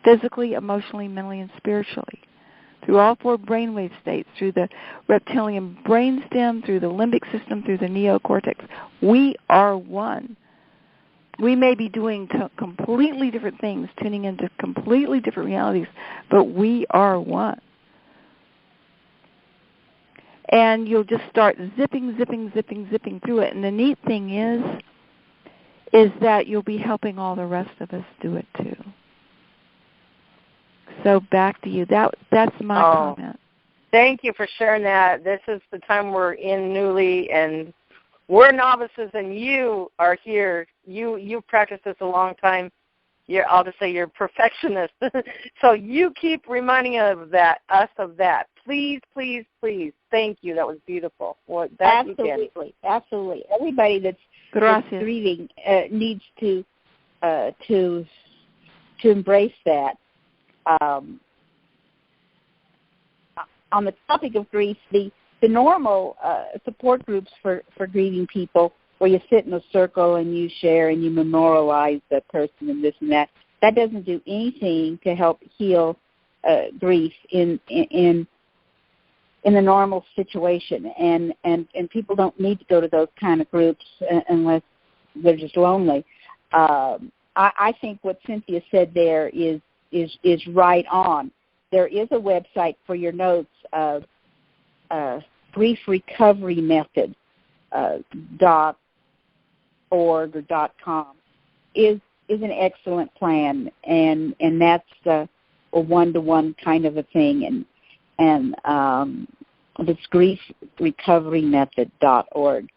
Physically, emotionally, mentally, and spiritually. Through all four brainwave states, through the reptilian brainstem, through the limbic system, through the neocortex. We are one. We may be doing completely different things, tuning into completely different realities, but we are one. And you'll just start zipping through it. And the neat thing is that you'll be helping all the rest of us do it too. So back to you. That's my comment. Thank you for sharing that. This is the time we're in newly, and we're novices, and you are here. You've practiced this a long time. I'll just say you're a perfectionist. So you keep reminding us of that. Please, please, please. Thank you. That was beautiful. Absolutely. Everybody that's grieving needs to embrace that. On the topic of grief, the normal support groups for grieving people, where you sit in a circle and you share and you memorialize the person and this and that doesn't do anything to help heal grief in the normal situation. And people don't need to go to those kind of groups unless they're just lonely. I think what Cynthia said there is right on. There is a website for your notes of grief recovery method .org or .com is an excellent plan, and that's a one-to-one kind of a thing, and it's griefrecoverymethod.org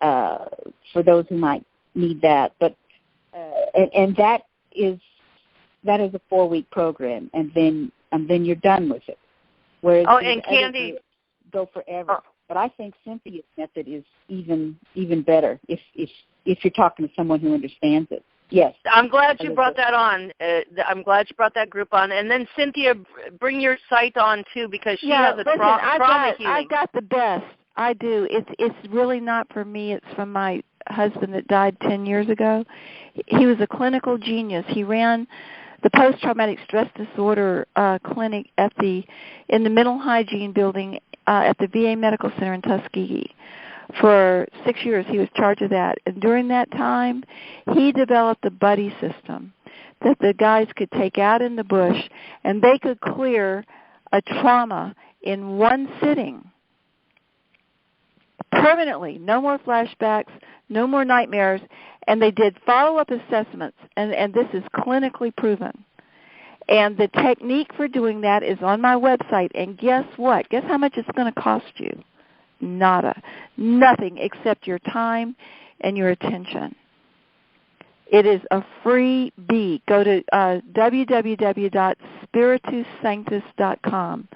for those who might need that. But and that is a 4-week program, and then you're done with it. Whereas and Candy go forever. But I think Cynthia's method is even better if you're talking to someone who understands it. Yes. I'm glad you brought that on. I'm glad you brought that group on. And then, Cynthia, bring your site on, too, because she has a trauma healing. I got the best. I do. It's really not for me. It's from my husband that died 10 years ago. He was a clinical genius. He ran the post-traumatic stress disorder clinic in the Mental Hygiene building at the VA Medical Center in Tuskegee. For 6 years, he was charged of that. And during that time, he developed a buddy system that the guys could take out in the bush, and they could clear a trauma in one sitting permanently. No more flashbacks, no more nightmares. And they did follow-up assessments, and this is clinically proven. And the technique for doing that is on my website. And guess what? Guess how much it's going to cost you? Nada. Nothing except your time and your attention. It is a freebie. Go to www.spiritussanctus.com.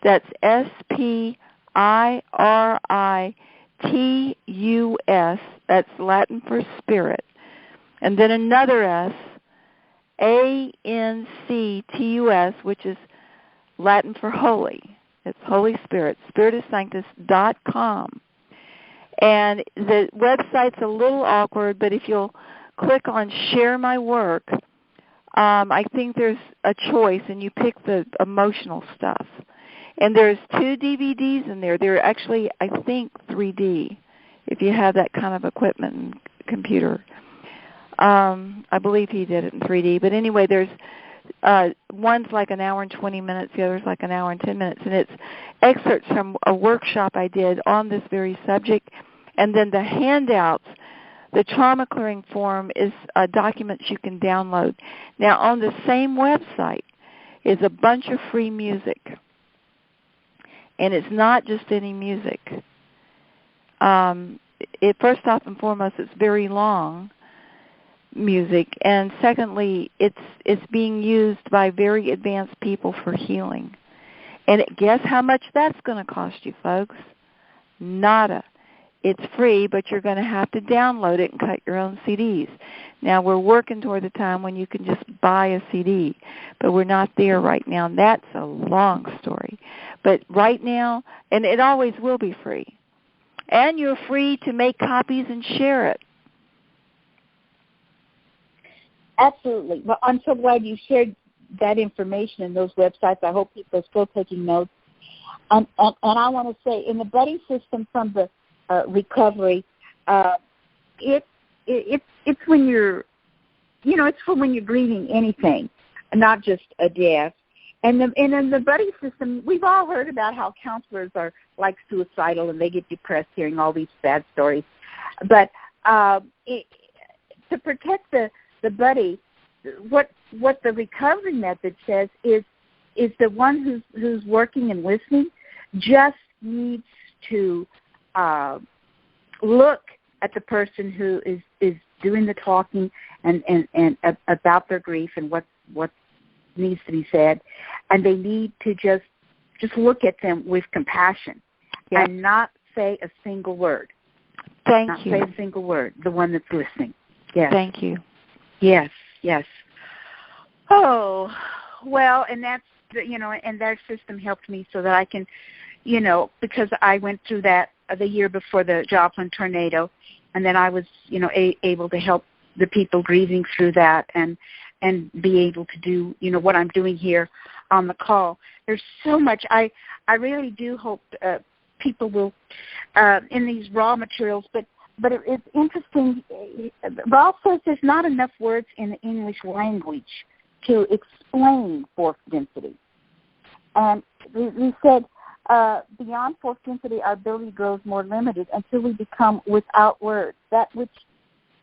That's SPIRITUS. That's Latin for spirit. And then another S, ANCTUS, which is Latin for holy. It's Holy Spirit, spiritussanctus.com. And the website's a little awkward, but if you'll click on Share My Work, I think there's a choice, and you pick the emotional stuff. And there's 2 DVDs in there. They're actually, I think, 3D, if you have that kind of equipment and computer. I believe he did it in 3D. But anyway, there's one's like an hour and 20 minutes, the other's like an hour and 10 minutes. And it's excerpts from a workshop I did on this very subject. And then the handouts, the trauma clearing form is documents you can download. Now, on the same website is a bunch of free music. And it's not just any music. First off and foremost, it's very long music, and secondly, it's being used by very advanced people for healing. And guess how much that's going to cost you, folks? Nada. It's free, but you're going to have to download it and cut your own CDs. Now, we're working toward the time when you can just buy a CD, but we're not there right now, and that's a long story. But right now, and it always will be free, and you're free to make copies and share it. Absolutely. Well, I'm so glad you shared that information in those websites. I hope people are still taking notes. And I want to say, in the buddy system from the recovery, it's when you're, it's for when you're grieving anything, not just a death. And in the buddy system, we've all heard about how counselors are like suicidal and they get depressed hearing all these sad stories. But to protect the buddy, what the recovery method says is the one who's working and listening just needs to look at the person who is doing the talking and about their grief and what needs to be said, and they need to just look at them with compassion. Yes. And not say a single word. Thank you. Not say a single word, the one that's listening. Yes. Thank you. Yes, yes. Oh, well, and that's, and that system helped me so that I can, because I went through that the year before the Joplin tornado, and then I was, able to help the people grieving through that and be able to do, what I'm doing here on the call. There's so much. I really do hope people will, in these raw materials, but it's interesting. Ralph says there's not enough words in the English language to explain fourth density. And he said, beyond fourth density, our ability grows more limited until we become without words, that which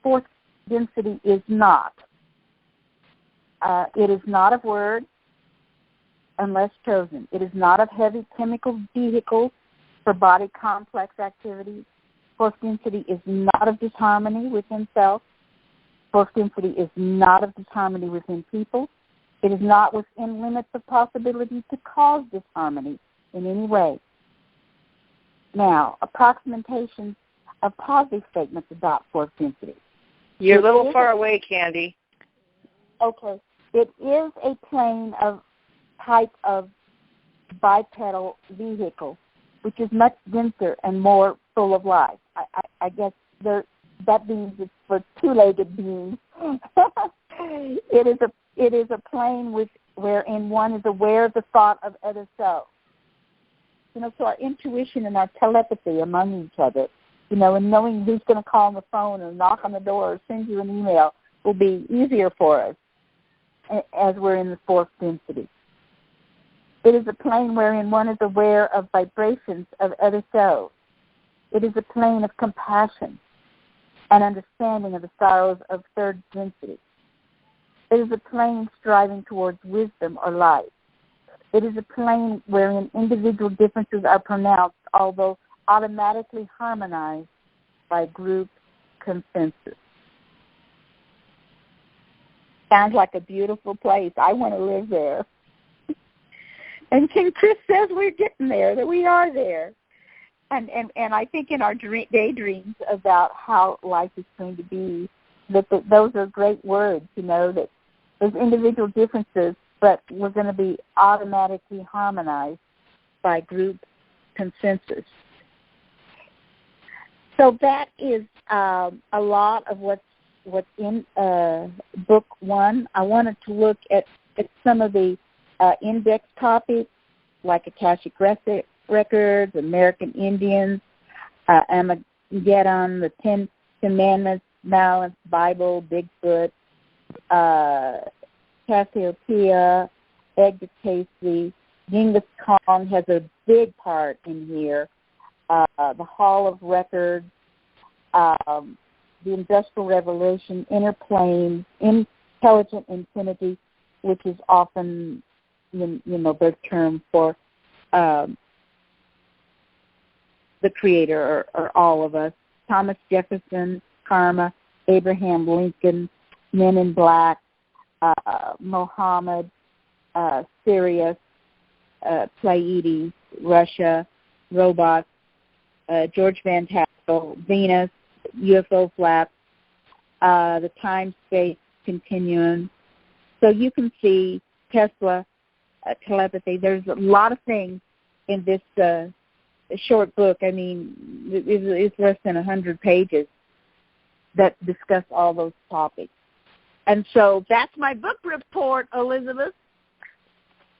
fourth density is not. It is not of words unless chosen. It is not of heavy chemical vehicles for body complex activities. Fourth density is not of disharmony within self. Fourth density is not of disharmony within people. It is not within limits of possibility to cause disharmony in any way. Now, approximations of positive statements about fourth density. You're a little far away, Candy. Okay. It is a plane of type of bipedal vehicle, which is much denser and more full of life. I guess that means it's for two-legged beings. It is a plane wherein one is aware of the thought of other self. So our intuition and our telepathy among each other, and knowing who's going to call on the phone or knock on the door or send you an email will be easier for us as we're in the fourth density. It is a plane wherein one is aware of vibrations of other selves. It is a plane of compassion and understanding of the sorrows of third density. It is a plane striving towards wisdom or light. It is a plane wherein individual differences are pronounced, although automatically harmonized by group consensus. Sounds like a beautiful place. I want to live there. And Chris says we're getting there, that we are there. And I think in our daydreams about how life is going to be, that those are great words, that there's individual differences, but we're going to be automatically harmonized by group consensus. So that is a lot of what's in Book 1. I wanted to look at some of the index topics, like Akashic Records, American Indians, Armageddon, the 10 Commandments, Balance, Bible, Bigfoot, Cassiopeia, Egg-to-Casey. Genghis Khan has a big part in here. The Hall of Records, the Industrial Revolution, Inner Planes, Intelligent Infinity, which is often, the term for the Creator or all of us. Thomas Jefferson, Karma, Abraham Lincoln, Men in Black, Mohammed, Sirius, Pleiades, Russia, robots, George Van Tassel, Venus, UFO flaps, the time-space continuum. So you can see Tesla, telepathy. There's a lot of things in this short book. I mean, it's less than 100 pages that discuss all those topics. And so that's my book report, Elizabeth.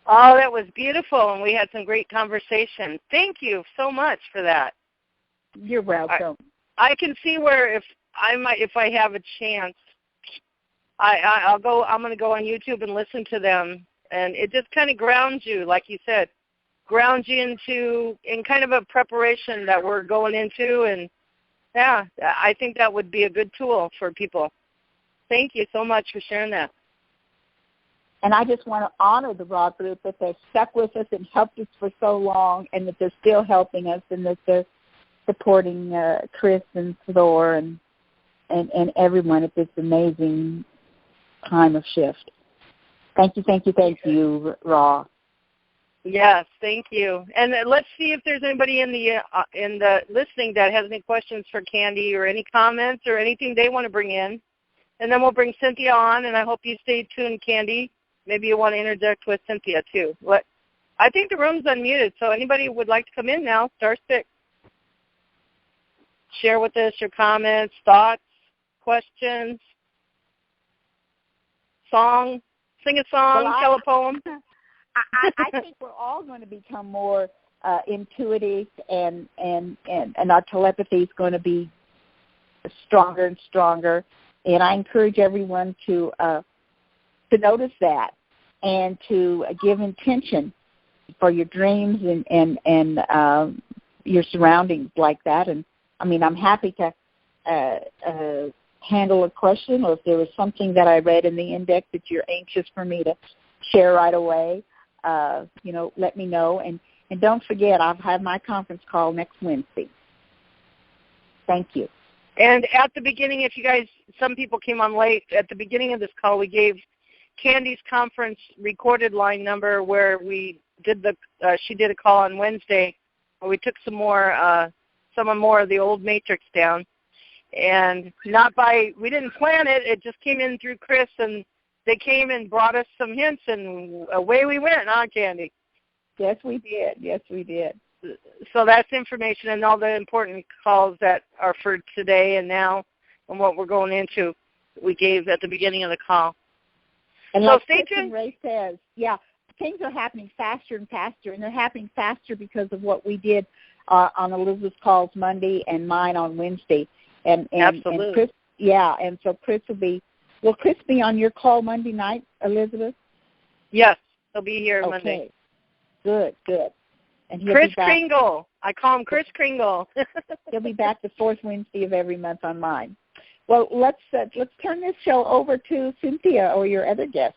Oh, that was beautiful, and we had some great conversation. Thank you so much for that. You're welcome. I can see where if I have a chance, I'm going to go on YouTube and listen to them, and it just kind of grounds you, like you said, grounds you in kind of a preparation that we're going into, and yeah, I think that would be a good tool for people. Thank you so much for sharing that. And I just want to honor the Raw group that they've stuck with us and helped us for so long, and that they're still helping us, and that they're supporting Chris and Thor and everyone at this amazing time of shift. Thank you, Raw. Yes, thank you. And let's see if there's anybody in the listening that has any questions for Candy or any comments or anything they want to bring in. And then we'll bring Cynthia on, and I hope you stay tuned, Candy. Maybe you want to interject with Cynthia, too. I think the room's unmuted, so anybody who would like to come in now, star 6. Share with us your comments, thoughts, questions, song, sing a song, tell a poem. I think we're all going to become more intuitive, and our telepathy is going to be stronger and stronger. And I encourage everyone to notice that and to give intention for your dreams and your surroundings like that. And I mean, I'm happy to handle a question, or if there was something that I read in the index that you're anxious for me to share right away, let me know. And don't forget, I'll have my conference call next Wednesday. Thank you. And at the beginning, if you guys, some people came on late, at the beginning of this call, we gave Candy's conference recorded line number where we did she did a call on Wednesday where we took some more of the old matrix down. And we didn't plan it, it just came in through Chris, and they came and brought us some hints, and away we went, huh, Candy? Yes, we did. So that's information and all the important calls that are for today and now and what we're going into we gave at the beginning of the call. And so like stay tuned. Ray says, yeah, things are happening faster and faster, and they're happening faster because of what we did on Elizabeth's calls Monday and mine on Wednesday. And Absolutely. And Chris, and so will Chris be on your call Monday night, Elizabeth? Yes, he'll be here Monday. Good. And Chris Kringle. I call him Chris Kringle. He'll be back the fourth Wednesday of every month on mine. Well, let's turn this show over to Cynthia or your other guest.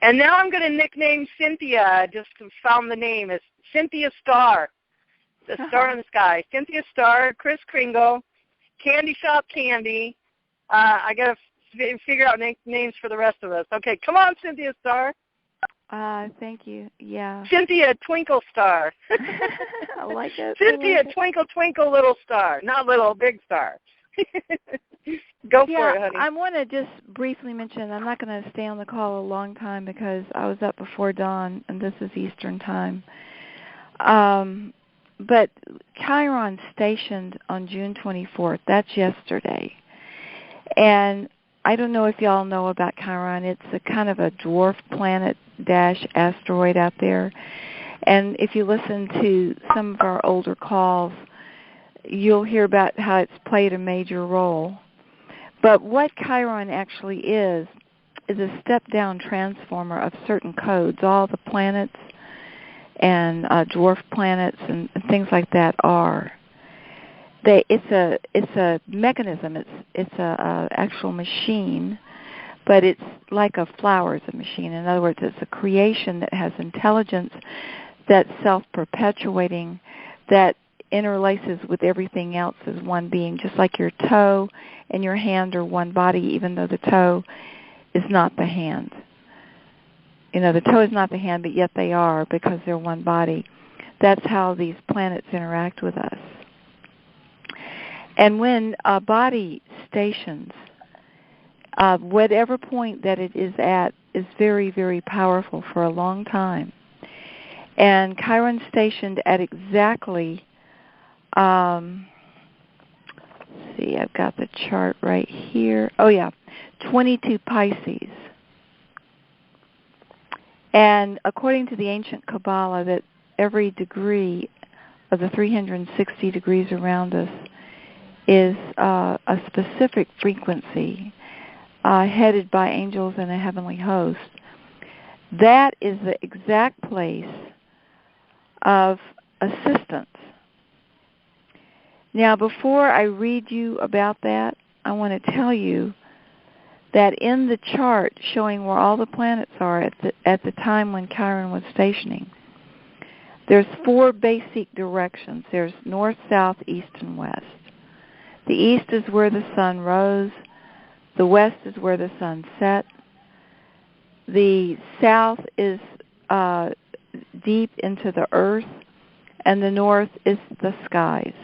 And now I'm going to nickname Cynthia. I just found the name. It's Cynthia Star, the star in the sky. Cynthia Star, Chris Kringle. Candy Shop Candy. I got to figure out names for the rest of us. Okay, come on, Cynthia Star. Thank you. Yeah. Cynthia Twinkle Star. I like it. Cynthia Twinkle Twinkle Little Star. Not little, big star. Go for it, honey. I want to just briefly mention, I'm not going to stay on the call a long time because I was up before dawn, and this is Eastern time. But Chiron stationed on June 24th. That's yesterday. And I don't know if y'all know about Chiron. It's a kind of a dwarf planet-asteroid out there. And if you listen to some of our older calls, you'll hear about how it's played a major role. But what Chiron actually is a step-down transformer of certain codes. All the planets and dwarf planets and things like that are. It's a mechanism. It's a actual machine, but it's like a flower is a machine. In other words, it's a creation that has intelligence, that's self-perpetuating, that interlaces with everything else as one being, just like your toe and your hand are one body, even though the toe is not the hand. You know, the toe is not the hand, but yet they are because they're one body. That's how these planets interact with us. And when a body stations, whatever point that it is at is very, very powerful for a long time. And Chiron stationed at exactly, let's see, I've got the chart right here. 22 Pisces. And according to the ancient Kabbalah, that every degree of the 360 degrees around us is a specific frequency headed by angels and a heavenly host. That is the exact place of assistance. Now, before I read you about that, I want to tell you that in the chart showing where all the planets are at the time when Chiron was stationing, there's 4 basic directions. There's north, south, east, and west. The east is where the sun rose. The west is where the sun set. The south is deep into the earth, and the north is the skies.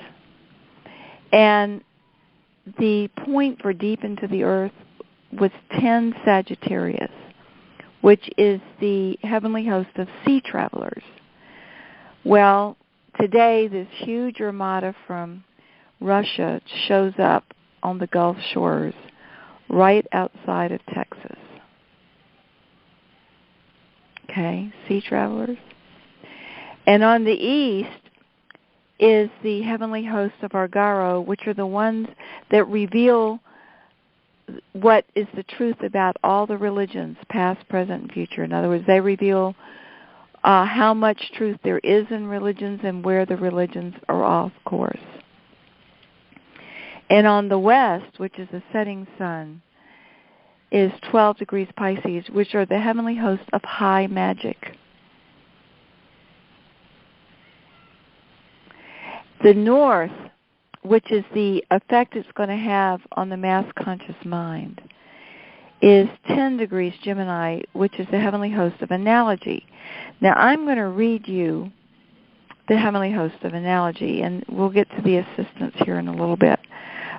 And the point for deep into the earth was 10 Sagittarius, which is the heavenly host of sea travelers. Well, today this huge armada from Russia shows up on the Gulf shores right outside of Texas. Okay, sea travelers. And on the east is the heavenly host of Argaro, which are the ones that reveal what is the truth about all the religions, past, present, and future. In other words, they reveal how much truth there is in religions and where the religions are off course. And on the west, which is the setting sun, is 12 degrees Pisces, which are the heavenly hosts of high magic. The north, which is the effect it's going to have on the mass conscious mind, is 10 degrees Gemini, which is the heavenly host of analogy. Now, I'm going to read you the heavenly host of analogy, and we'll get to the assistants here in a little bit.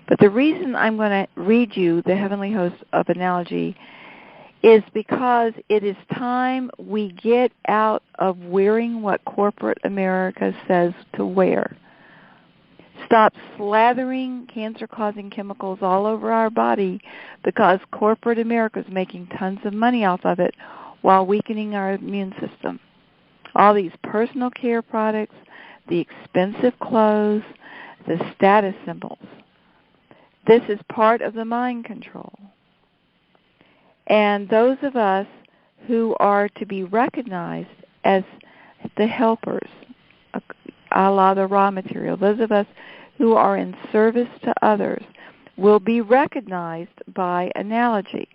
But the reason I'm going to read you the heavenly host of analogy is because it is time we get out of wearing what corporate America says to wear. Stop slathering cancer-causing chemicals all over our body because corporate America is making tons of money off of it while weakening our immune system. All these personal care products, the expensive clothes, the status symbols. This is part of the mind control. And those of us who are to be recognized as the helpers, a la the raw material, those of us who are in service to others, will be recognized by analogy.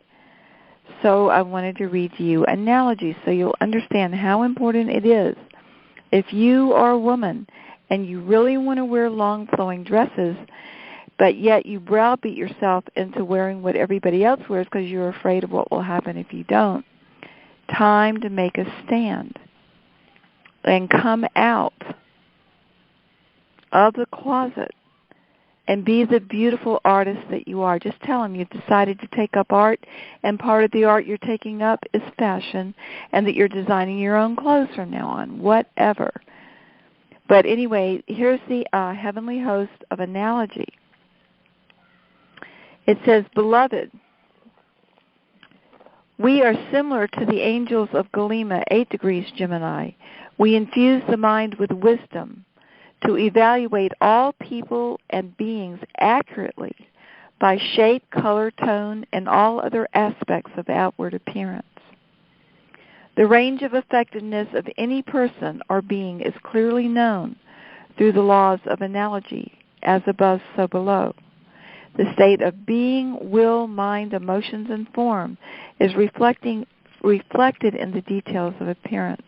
So I wanted to read to you analogy so you'll understand how important it is. If you are a woman and you really want to wear long flowing dresses, but yet you browbeat yourself into wearing what everybody else wears because you're afraid of what will happen if you don't. Time to make a stand and come out of the closet and be the beautiful artist that you are. Just tell them you've decided to take up art, and part of the art you're taking up is fashion, and that you're designing your own clothes from now on, whatever. But anyway, here's the heavenly host of analogy. It says, Beloved, we are similar to the angels of Galima, 8 degrees Gemini. We infuse the mind with wisdom to evaluate all people and beings accurately by shape, color, tone, and all other aspects of outward appearance. The range of effectiveness of any person or being is clearly known through the laws of analogy, as above, so below. The state of being, will, mind, emotions, and form is reflected in the details of appearance,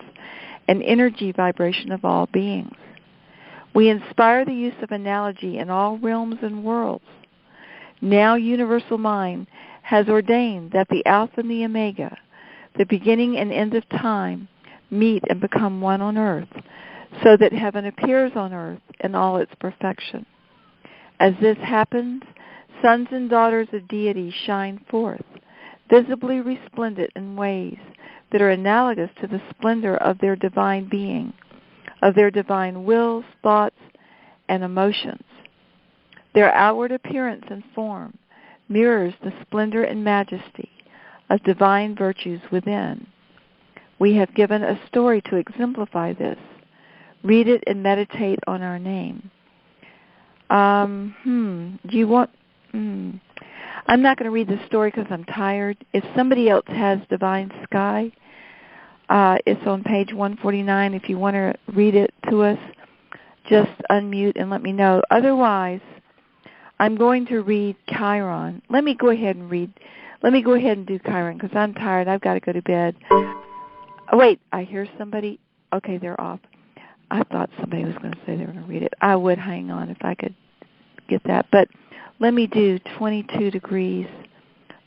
an energy vibration of all beings. We inspire the use of analogy in all realms and worlds. Now universal mind has ordained that the Alpha and the Omega, the beginning and end of time, meet and become one on earth, so that heaven appears on earth in all its perfection. As this happens, sons and daughters of deity shine forth, visibly resplendent in ways that are analogous to the splendor of their divine being, of their divine wills, thoughts, and emotions. Their outward appearance and form mirrors the splendor and majesty of divine virtues within. We have given a story to exemplify this. Read it and meditate on our name. Do you want... I'm not going to read the story because I'm tired. If somebody else has Divine Sky, it's on page 149. If you want to read it to us, just unmute and let me know. Otherwise, I'm going to read Chiron. Let me go ahead and do Chiron because I'm tired. I've got to go to bed. Oh, wait, I hear somebody. Okay, they're off. I thought somebody was going to say they were going to read it. I would hang on if I could get that. But let me do 22 degrees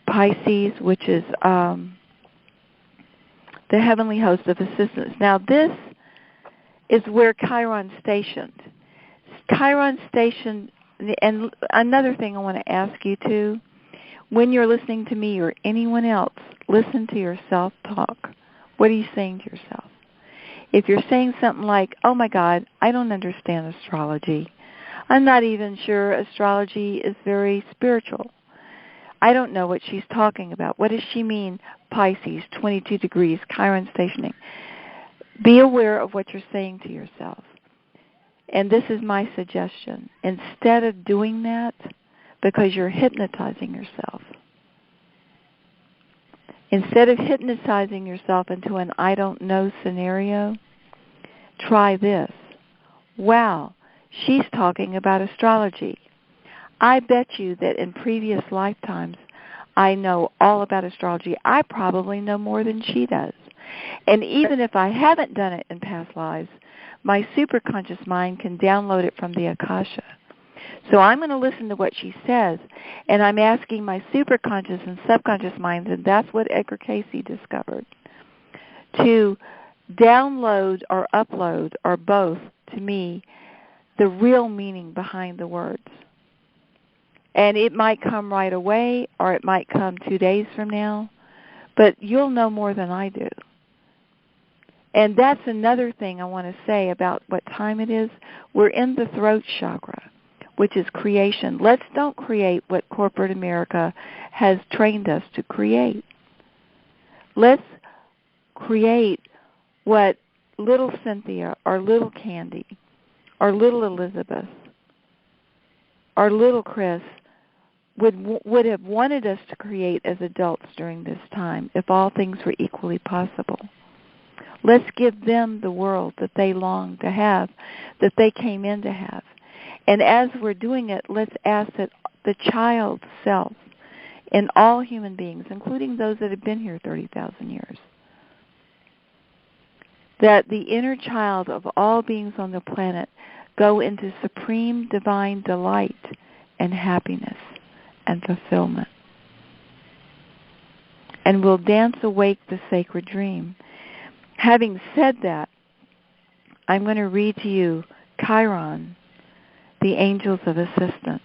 Pisces, which is the heavenly host of assistance. Now this is where Chiron's stationed. Chiron's stationed, and another thing I want to ask you too, when you're listening to me or anyone else, listen to yourself talk. What are you saying to yourself? If you're saying something like, oh my God, I don't understand astrology. I'm not even sure astrology is very spiritual. I don't know what she's talking about. What does she mean, Pisces, 22 degrees, Chiron stationing? Be aware of what you're saying to yourself. And this is my suggestion. Instead of doing that, because you're hypnotizing yourself, instead of hypnotizing yourself into an I don't know scenario, try this. Wow, she's talking about astrology. I bet you that in previous lifetimes I know all about astrology. I probably know more than she does. And even if I haven't done it in past lives, my superconscious mind can download it from the Akasha. So I'm going to listen to what she says, and I'm asking my superconscious and subconscious minds, and that's what Edgar Cayce discovered, to download or upload, or both, to me, the real meaning behind the words. And it might come right away, or it might come 2 days from now, but you'll know more than I do. And that's another thing I want to say about what time it is. We're in the throat chakra, which is creation. Let's don't create what corporate America has trained us to create. Let's create what little Cynthia or little Candy or little Elizabeth or little Chris would have wanted us to create as adults during this time if all things were equally possible. Let's give them the world that they long to have, that they came in to have. And as we're doing it, let's ask that the child self in all human beings, including those that have been here 30,000 years, that the inner child of all beings on the planet go into supreme divine delight and happiness and fulfillment. And will dance awake the sacred dream. Having said that, I'm going to read to you Chiron, the angels of assistance.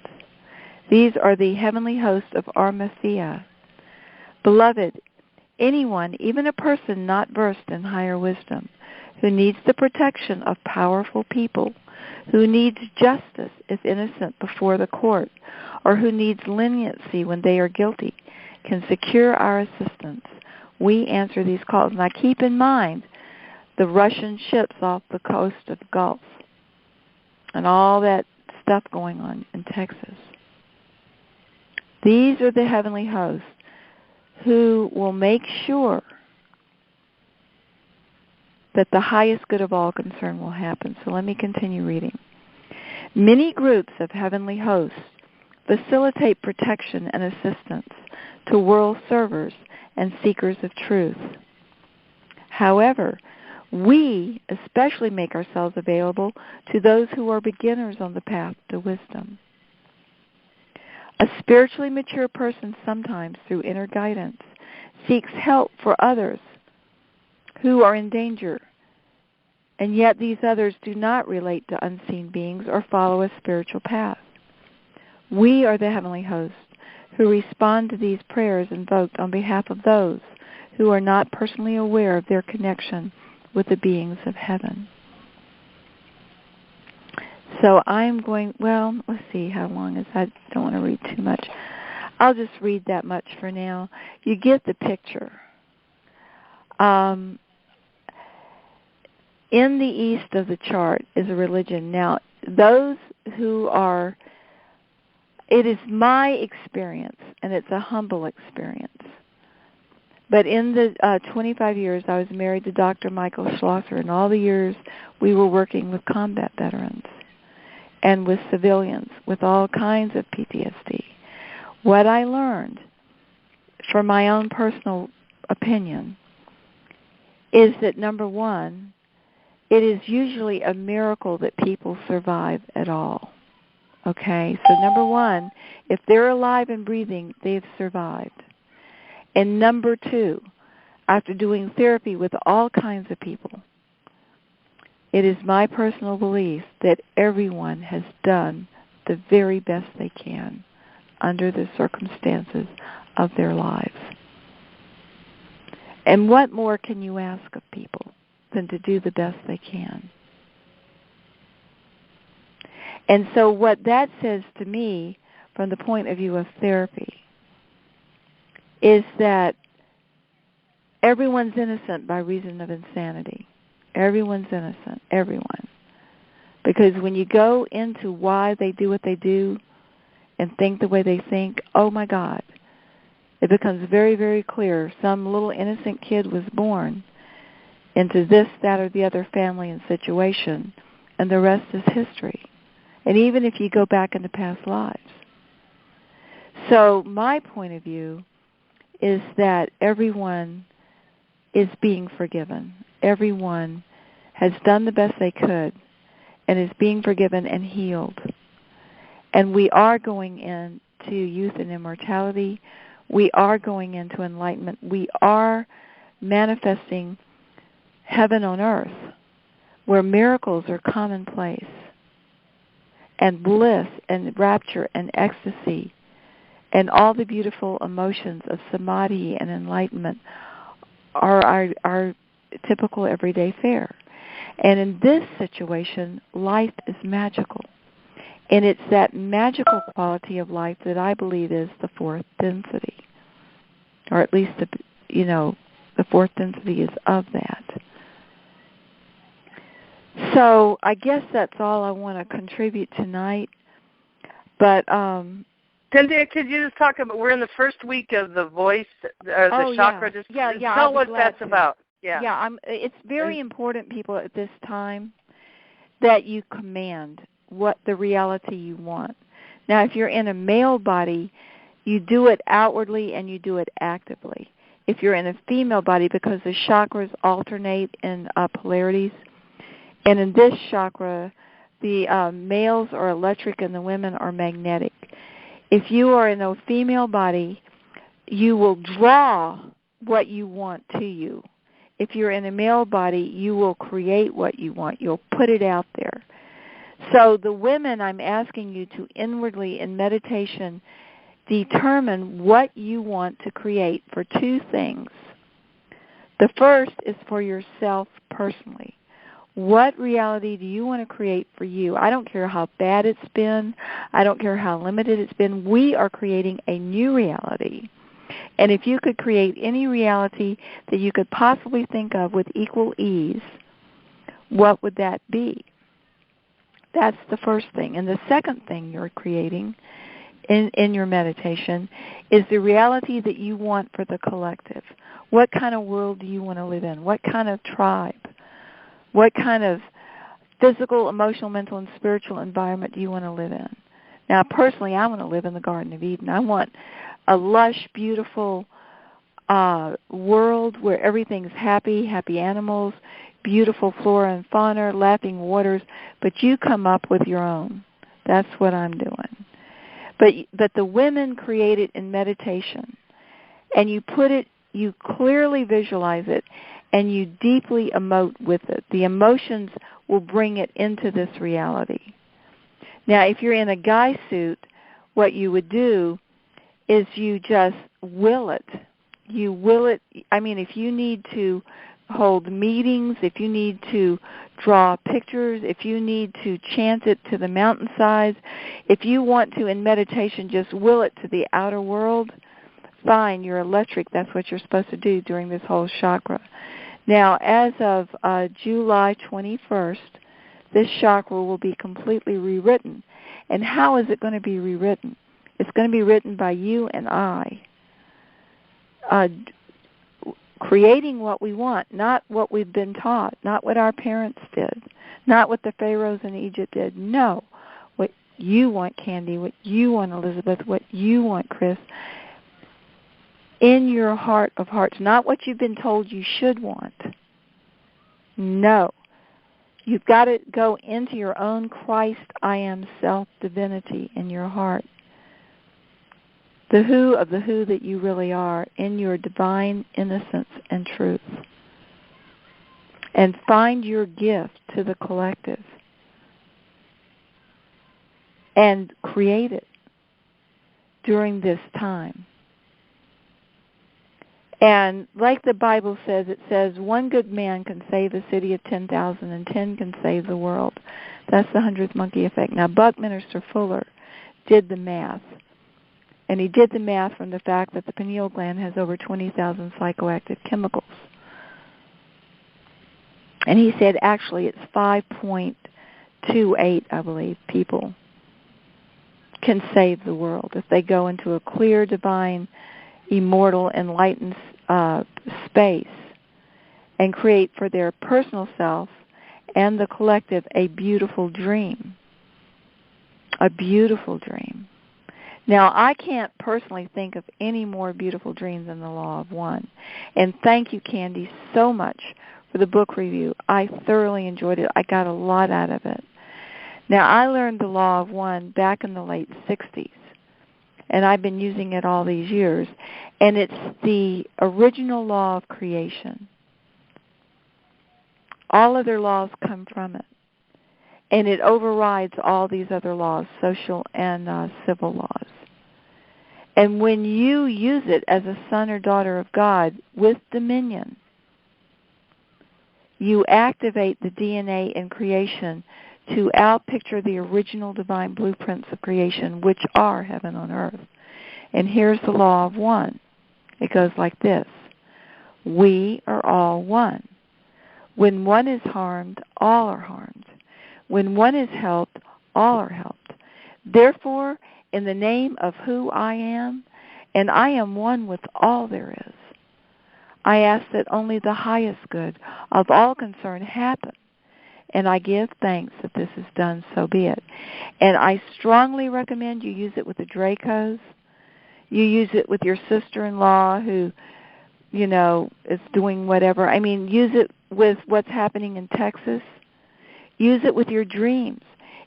These are the heavenly hosts of Armathea. Beloved, anyone, even a person not versed in higher wisdom, who needs the protection of powerful people, who needs justice if innocent before the court, or who needs leniency when they are guilty, can secure our assistance. We answer these calls. Now keep in mind the Russian ships off the coast of the Gulf and all that stuff going on in Texas. These are the heavenly hosts who will make sure that the highest good of all concern will happen. So let me continue reading. Many groups of heavenly hosts facilitate protection and assistance to world servers and seekers of truth. However, we especially make ourselves available to those who are beginners on the path to wisdom. A spiritually mature person sometimes, through inner guidance, seeks help for others who are in danger, and yet these others do not relate to unseen beings or follow a spiritual path. We are the heavenly hosts who respond to these prayers invoked on behalf of those who are not personally aware of their connection with the beings of heaven. So I'm going, well, let's see how long is that. I don't want to read too much. I'll just read that much for now. You get the picture. In the east of the chart is a religion. Now, those who are, it is my experience, and it's a humble experience. But in the 25 years I was married to Dr. Michael Schlosser, and all the years we were working with combat veterans and with civilians with all kinds of PTSD, what I learned, from my own personal opinion, is that, number one, it is usually a miracle that people survive at all. Okay? So number one, if they're alive and breathing, they've survived. And number two, after doing therapy with all kinds of people, it is my personal belief that everyone has done the very best they can under the circumstances of their lives. And what more can you ask of people than to do the best they can? And so what that says to me, from the point of view of therapy, is that everyone's innocent by reason of insanity. Everyone's innocent, everyone. Because when you go into why they do what they do and think the way they think, oh my God, it becomes very, very clear. Some little innocent kid was born into this, that, or the other family and situation, and the rest is history. And even if you go back into past lives. So my point of view is that everyone is being forgiven. Everyone has done the best they could and is being forgiven and healed. And we are going into youth and immortality. We are going into enlightenment. We are manifesting heaven on earth, where miracles are commonplace, and bliss and rapture and ecstasy and all the beautiful emotions of samadhi and enlightenment are our typical everyday fare. And in this situation, life is magical. And it's that magical quality of life that I believe is the fourth density. Or at least, the fourth density is of that. So I guess that's all I want to contribute tonight. But Cynthia, could you just talk about, we're in the first week of the voice, or the chakra. Just tell what that's about. Yeah, it's very important, people, at this time that you command what the reality you want. Now, if you're in a male body, you do it outwardly and you do it actively. If you're in a female body, because the chakras alternate in polarities, and in this chakra, the males are electric and the women are magnetic. If you are in a female body, you will draw what you want to you. If you're in a male body, you will create what you want. You'll put it out there. So the women, I'm asking you to inwardly, in meditation, determine what you want to create for two things. The first is for yourself personally. What reality do you want to create for you? I don't care how bad it's been. I don't care how limited it's been. We are creating a new reality. And if you could create any reality that you could possibly think of with equal ease, what would that be? That's the first thing. And the second thing you're creating in your meditation is the reality that you want for the collective. What kind of world do you want to live in? What kind of tribe? What kind of physical, emotional, mental, and spiritual environment do you want to live in? Now, personally, I want to live in the Garden of Eden. I want a lush, beautiful world where everything's happy, happy animals, beautiful flora and fauna, laughing waters, but you come up with your own. That's what I'm doing. But the women create it in meditation, and you put it, you clearly visualize it, and you deeply emote with it. The emotions will bring it into this reality. Now, if you're in a guy suit, what you would do is you just will it. You will it. I mean, if you need to hold meetings, if you need to draw pictures, if you need to chant it to the mountainsides, if you want to, in meditation, just will it to the outer world, fine, you're electric. That's what you're supposed to do during this whole chakra. Now, as of July 21st, this chakra will be completely rewritten. And how is it going to be rewritten? It's going to be written by you and I, creating what we want, not what we've been taught, not what our parents did, not what the pharaohs in Egypt did. No, what you want, Candy, what you want, Elizabeth, what you want, Chris, in your heart of hearts, not what you've been told you should want. No. You've got to go into your own Christ, I am self divinity in your heart. The who of the who that you really are in your divine innocence and truth. And find your gift to the collective. And create it during this time. And like the Bible says, it says, one good man can save a city of 10,000 and 10 can save the world. That's the 100th monkey effect. Now, Buckminster Fuller did the math. And he did the math from the fact that the pineal gland has over 20,000 psychoactive chemicals. And he said, actually, it's 5.28, I believe, people can save the world if they go into a clear, divine, immortal, enlightened space and create for their personal self and the collective a beautiful dream. A beautiful dream. Now, I can't personally think of any more beautiful dreams than the Law of One. And thank you, Candy, so much for the book review. I thoroughly enjoyed it. I got a lot out of it. Now, I learned the Law of One back in the late 60s. And I've been using it all these years. And it's the original law of creation. All other laws come from it. And it overrides all these other laws, social and civil laws. And when you use it as a son or daughter of God with dominion, you activate the DNA in creation to outpicture the original divine blueprints of creation, which are heaven on earth. And here's the Law of One. It goes like this. We are all one. When one is harmed, all are harmed. When one is helped, all are helped. Therefore, in the name of who I am, and I am one with all there is, I ask that only the highest good of all concern happen. And I give thanks that this is done, so be it. And I strongly recommend you use it with the Dracos. You use it with your sister-in-law who, you know, is doing whatever. I mean, use it with what's happening in Texas. Use it with your dreams.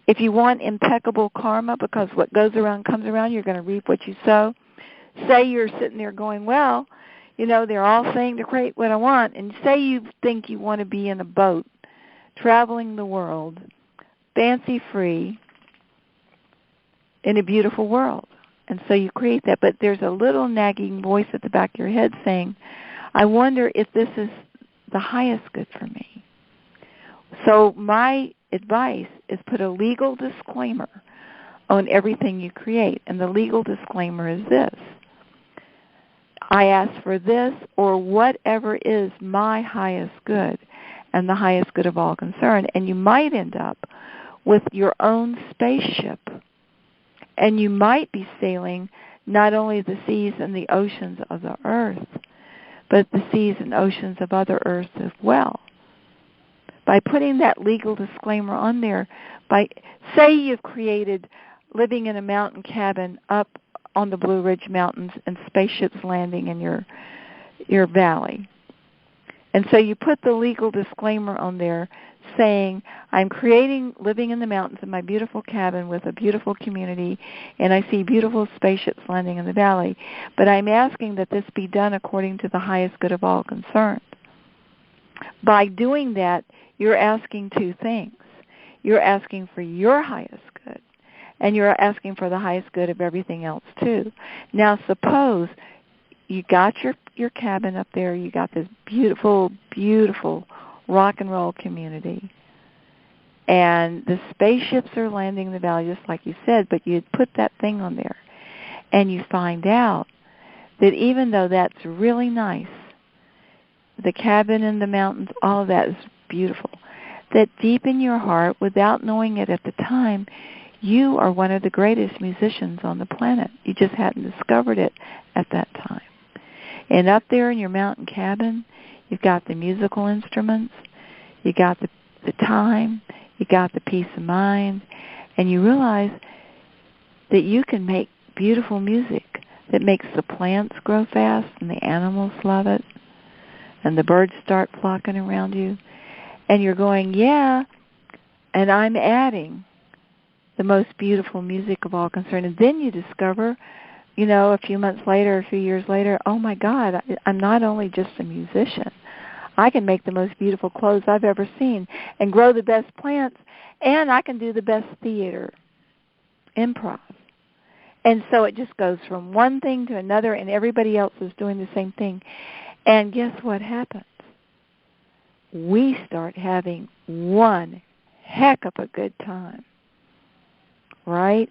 If you want impeccable karma, because what goes around comes around, you're going to reap what you sow. Say you're sitting there going, well, they're all saying to create what I want, and say you think you want to be in a boat, traveling the world, fancy-free, in a beautiful world. And so you create that, but there's a little nagging voice at the back of your head saying, I wonder if this is the highest good for me. So my advice is put a legal disclaimer on everything you create. And the legal disclaimer is this: I ask for this or whatever is my highest good and the highest good of all concerned. And you might end up with your own spaceship. And you might be sailing not only the seas and the oceans of the earth, but the seas and oceans of other earths as well. By putting that legal disclaimer on there, say you've created living in a mountain cabin up on the Blue Ridge Mountains and spaceships landing in your valley. And so you put the legal disclaimer on there saying, I'm creating living in the mountains in my beautiful cabin with a beautiful community, and I see beautiful spaceships landing in the valley. But I'm asking that this be done according to the highest good of all concerned. By doing that, you're asking two things. You're asking for your highest good, and you're asking for the highest good of everything else too. Now suppose you got your cabin up there, you got this beautiful, beautiful rock and roll community, and the spaceships are landing in the valley just like you said, but you put that thing on there, and you find out that even though that's really nice, the cabin in the mountains, all of that is beautiful, that deep in your heart, without knowing it at the time, you are one of the greatest musicians on the planet. You just hadn't discovered it at that time. And up there in your mountain cabin, you've got the musical instruments, you got the time, you got the peace of mind, and you realize that you can make beautiful music that makes the plants grow fast and the animals love it, and the birds start flocking around you. And you're going, yeah, and I'm adding the most beautiful music of all concerned. And then you discover, a few months later, a few years later, oh my God, I'm not only just a musician. I can make the most beautiful clothes I've ever seen and grow the best plants, and I can do the best theater, improv. And so it just goes from one thing to another, and everybody else is doing the same thing. And guess what happens? We start having one heck of a good time, right?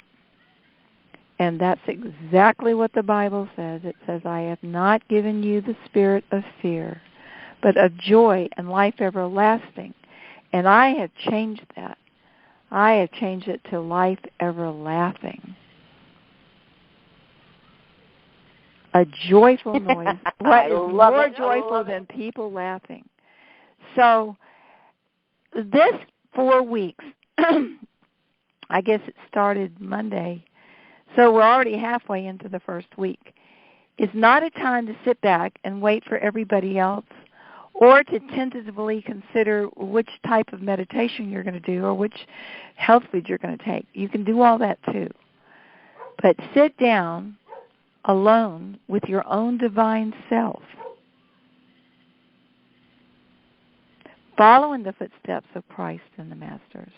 And that's exactly what the Bible says. It says, I have not given you the spirit of fear, but of joy and life everlasting. And I have changed that. I have changed it to life everlasting. A joyful noise. What is more joyful than people laughing? So this 4 weeks, I guess it started Monday, so we're already halfway into the first week, is not a time to sit back and wait for everybody else or to tentatively consider which type of meditation you're going to do or which health food you're going to take. You can do all that too. But sit down alone with your own divine self, following the footsteps of Christ and the Masters.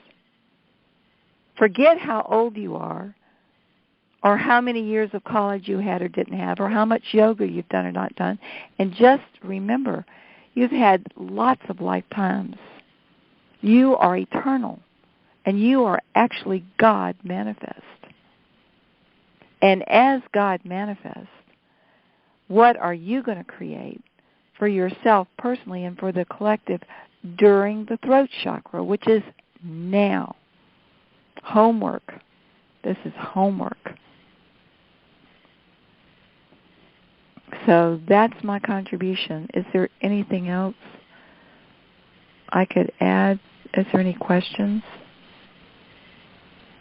Forget how old you are, or how many years of college you had or didn't have, or how much yoga you've done or not done, and just remember, you've had lots of lifetimes. You are eternal, and you are actually God manifest. And as God manifests, what are you going to create for yourself personally and for the collective during the throat chakra, which is now? Homework. This is homework. So that's my contribution. Is there anything else I could add? Is there any questions?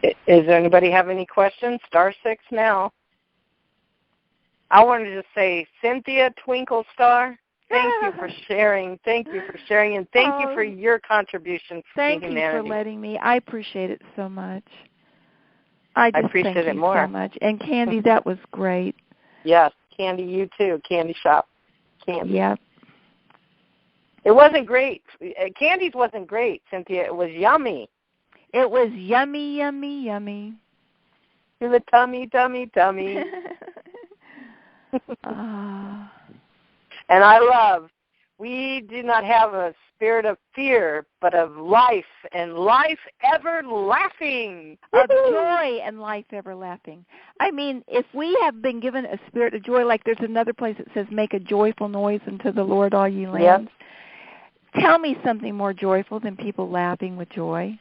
Is there anybody have any questions? *6 now. I wanted to say Cynthia Twinkle Star. Thank you for sharing. Thank you for sharing, and thank you for your contribution to humanity. Thank you for letting me. I appreciate it so much. I appreciate it more. So much. And Candy, that was great. Yes, Candy, you too. Candy Shop. Candy. Yep. It wasn't great. Candy's wasn't great, Cynthia. It was yummy. It was yummy, yummy, yummy. To the tummy, tummy, tummy. And I love, we do not have a spirit of fear, but of life, and life ever laughing. Of joy and life ever laughing. I mean, if we have been given a spirit of joy, like there's another place that says, make a joyful noise unto the Lord, all ye lands. Yep. Tell me something more joyful than people laughing with joy.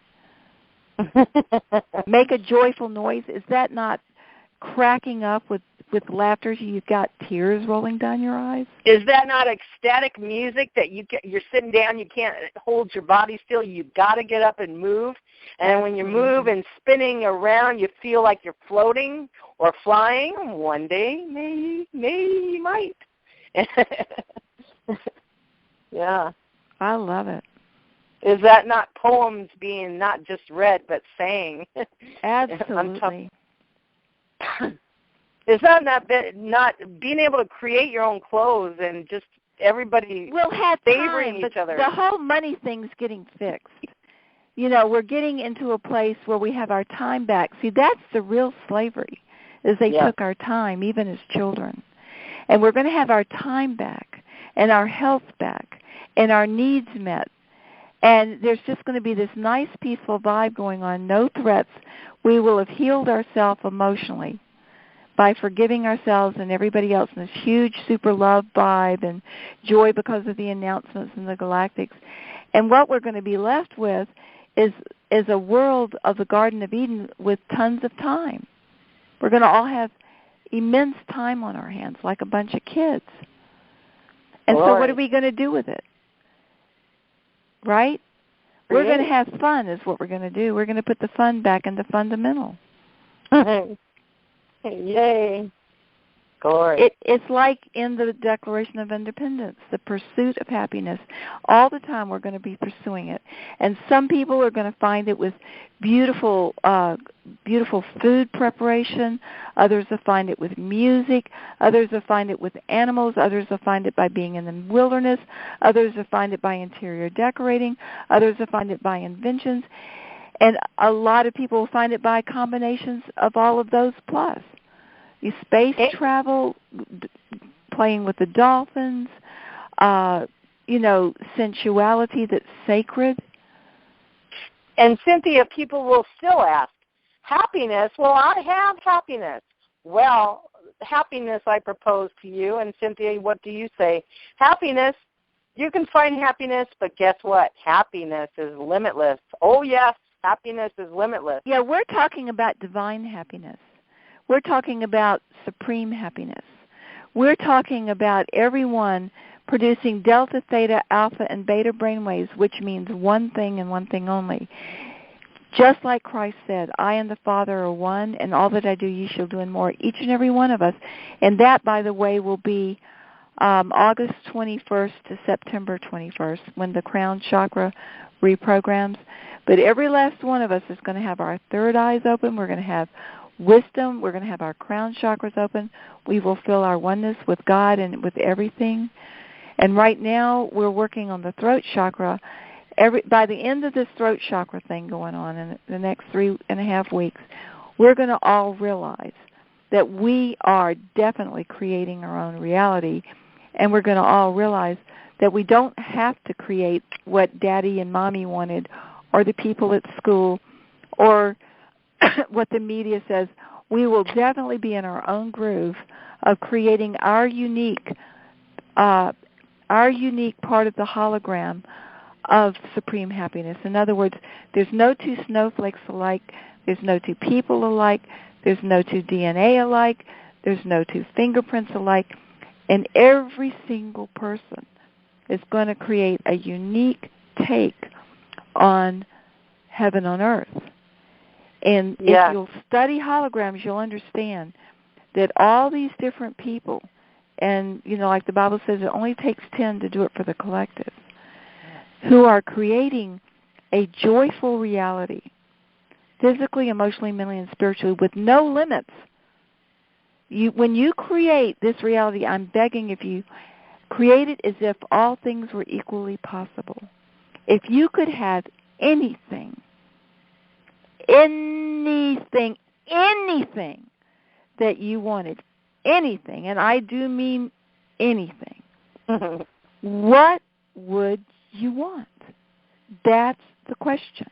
Make a joyful noise. Is that not cracking up with laughter? You've got tears rolling down your eyes. Is that not ecstatic music that you're sitting down, you can't hold your body still, you've got to get up and move, and when you move and spinning around, you feel like you're floating or flying? One day, maybe you might. Yeah. I love it. Is that not poems being not just read but sang? Absolutely. Is that not being able to create your own clothes and just everybody favoring each other? The whole money thing's getting fixed. You know, we're getting into a place where we have our time back. See, that's the real slavery, is they took our time, even as children. And we're going to have our time back and our health back and our needs met. And there's just going to be this nice, peaceful vibe going on, no threats. We will have healed ourselves emotionally by forgiving ourselves and everybody else in this huge super love vibe and joy because of the announcements and the galactics. And what we're going to be left with is a world of the Garden of Eden with tons of time. We're going to all have immense time on our hands, like a bunch of kids. And so what are we going to do with it? Right? We're going to have fun is what we're going to do. We're going to put the fun back into fundamental. Yay. Glory. It's like in the Declaration of Independence, the pursuit of happiness. All the time we're going to be pursuing it. And some people are going to find it with beautiful food preparation. Others will find it with music. Others will find it with animals. Others will find it by being in the wilderness. Others will find it by interior decorating. Others will find it by inventions. And a lot of people will find it by combinations of all of those plus. You space travel, playing with the dolphins, sensuality that's sacred. And Cynthia, people will still ask, happiness? Well, I have happiness. Well, happiness I propose to you, and Cynthia, what do you say? Happiness, you can find happiness, but guess what? Happiness is limitless. Oh, yes, happiness is limitless. Yeah, we're talking about divine happiness. We're talking about supreme happiness. We're talking about everyone producing delta, theta, alpha, and beta brainwaves, which means one thing and one thing only. Just like Christ said, I and the Father are one, and all that I do ye shall do and more, each and every one of us. And that, by the way, will be August 21st to September 21st when the crown chakra reprograms. But every last one of us is going to have our third eyes open. We're going to have wisdom. We're going to have our crown chakras open. We will feel our oneness with God and with everything. And right now we're working on the throat chakra. By the end of this throat chakra thing going on in the next 3.5 weeks, we're going to all realize that we are definitely creating our own reality. And we're going to all realize that we don't have to create what Daddy and Mommy wanted or the people at school or what the media says. We will definitely be in our own groove of creating our unique part of the hologram of supreme happiness. In other words, there's no two snowflakes alike. There's no two people alike. There's no two DNA alike. There's no two fingerprints alike. And every single person is going to create a unique take on heaven on earth. And if you'll study holograms, you'll understand that all these different people and, like the Bible says, it only takes 10 to do it for the collective, who are creating a joyful reality, physically, emotionally, mentally, and spiritually, with no limits. When you create this reality, I'm begging if you create it as if all things were equally possible. If you could have anything that you wanted, anything, and I do mean anything, what would you want? That's the question.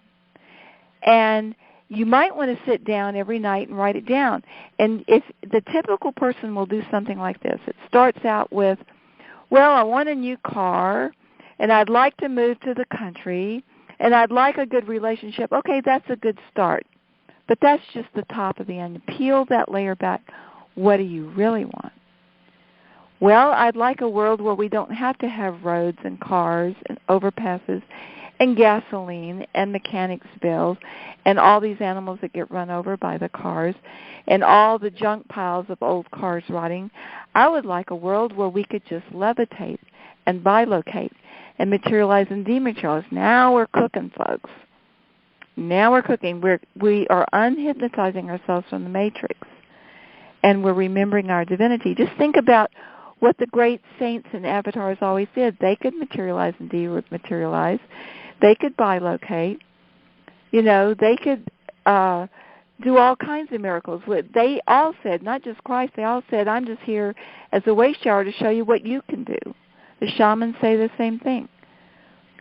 And you might want to sit down every night and write it down. And if the typical person will do something like this, it starts out with, well, I want a new car, and I'd like to move to the country, and I'd like a good relationship. Okay, that's a good start. But that's just the top of the onion. Peel that layer back. What do you really want? Well, I'd like a world where we don't have to have roads and cars and overpasses and gasoline and mechanics bills and all these animals that get run over by the cars and all the junk piles of old cars rotting. I would like a world where we could just levitate and bilocate and materialize and dematerialize. Now we're cooking, folks. Now we're cooking. We are unhypnotizing ourselves from the matrix, and we're remembering our divinity. Just think about what the great saints and avatars always did. They could materialize and dematerialize. They could bilocate. They could do all kinds of miracles. They all said, not just Christ, they all said, I'm just here as a way shower to show you what you can do. The shamans say the same thing.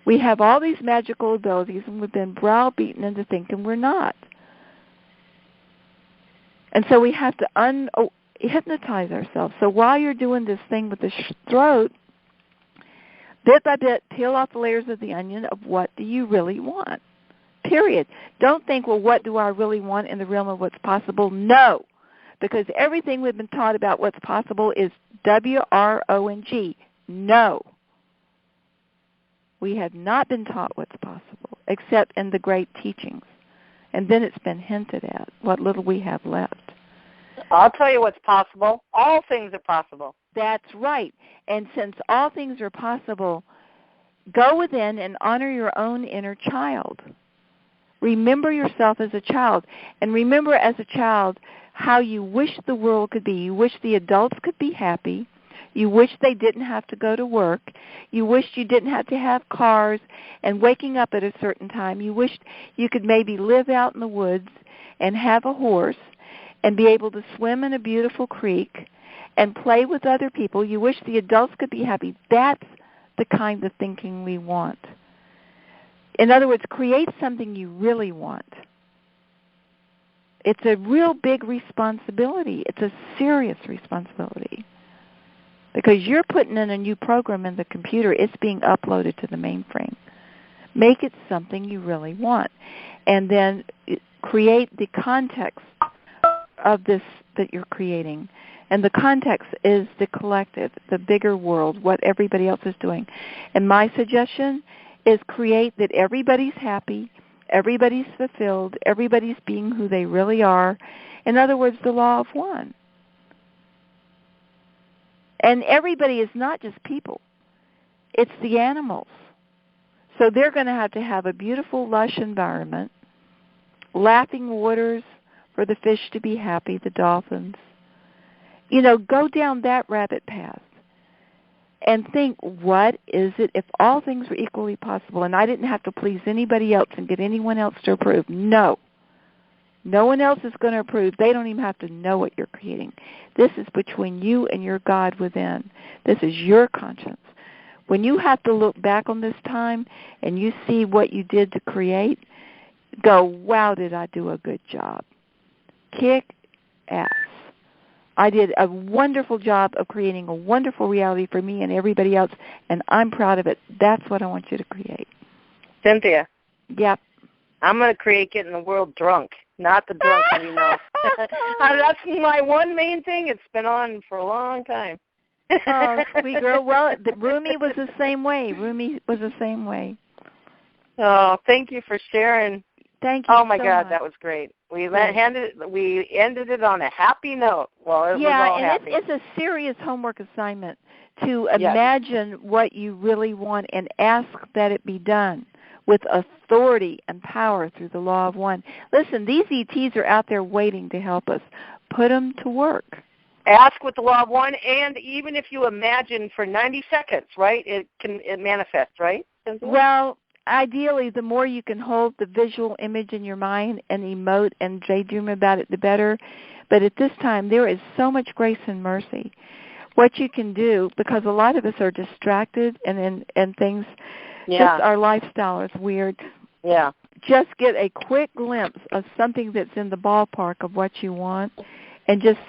We have all these magical abilities, and we've been browbeaten into thinking we're not. And so we have to hypnotize ourselves. So while you're doing this thing with the throat, bit by bit, peel off the layers of the onion of what do you really want, period. Don't think, well, what do I really want in the realm of what's possible? No, because everything we've been taught about what's possible is WRONG, no. We have not been taught what's possible, except in the great teachings. And then it's been hinted at, what little we have left. I'll tell you what's possible. All things are possible. That's right. And since all things are possible, go within and honor your own inner child. Remember yourself as a child. And remember as a child how you wish the world could be. You wish the adults could be happy. You wish they didn't have to go to work. You wished you didn't have to have cars and waking up at a certain time. You wished you could maybe live out in the woods and have a horse and be able to swim in a beautiful creek and play with other people. You wish the adults could be happy. That's the kind of thinking we want. In other words, create something you really want. It's a real big responsibility. It's a serious responsibility. Because you're putting in a new program in the computer. It's being uploaded to the mainframe. Make it something you really want. And then create the context of this that you're creating. And the context is the collective, the bigger world, what everybody else is doing. And my suggestion is create that everybody's happy, everybody's fulfilled, everybody's being who they really are. In other words, the law of one. And everybody is not just people. It's the animals. So they're going to have a beautiful, lush environment, laughing waters for the fish to be happy, the dolphins. Go down that rabbit path and think, what is it if all things were equally possible and I didn't have to please anybody else and get anyone else to approve? No. No one else is going to approve. They don't even have to know what you're creating. This is between you and your God within. This is your conscience. When you have to look back on this time and you see what you did to create, go, wow, did I do a good job. Kick ass. I did a wonderful job of creating a wonderful reality for me and everybody else, and I'm proud of it. That's what I want you to create. Cynthia. Yep. I'm going to create getting the world drunk. Not the drunk, That's my one main thing. It's been on for a long time. Oh, sweet girl. Well, Rumi was the same way. Oh, thank you for sharing Thank you. Oh my so God, much. that was great. We Great. ended it on a happy note. Well, it was all happy. It's a serious homework assignment to imagine what you really want and ask that it be done with authority and power through the law of one. Listen, these ETs are out there waiting to help us. Put them to work. Ask with the law of one, and even if you imagine for 90 seconds, right, it manifests, right? Well, ideally, the more you can hold the visual image in your mind and emote and daydream about it, the better. But at this time, there is so much grace and mercy. What you can do, because a lot of us are distracted and things, just our lifestyle is weird. Yeah. Just get a quick glimpse of something that's in the ballpark of what you want, and just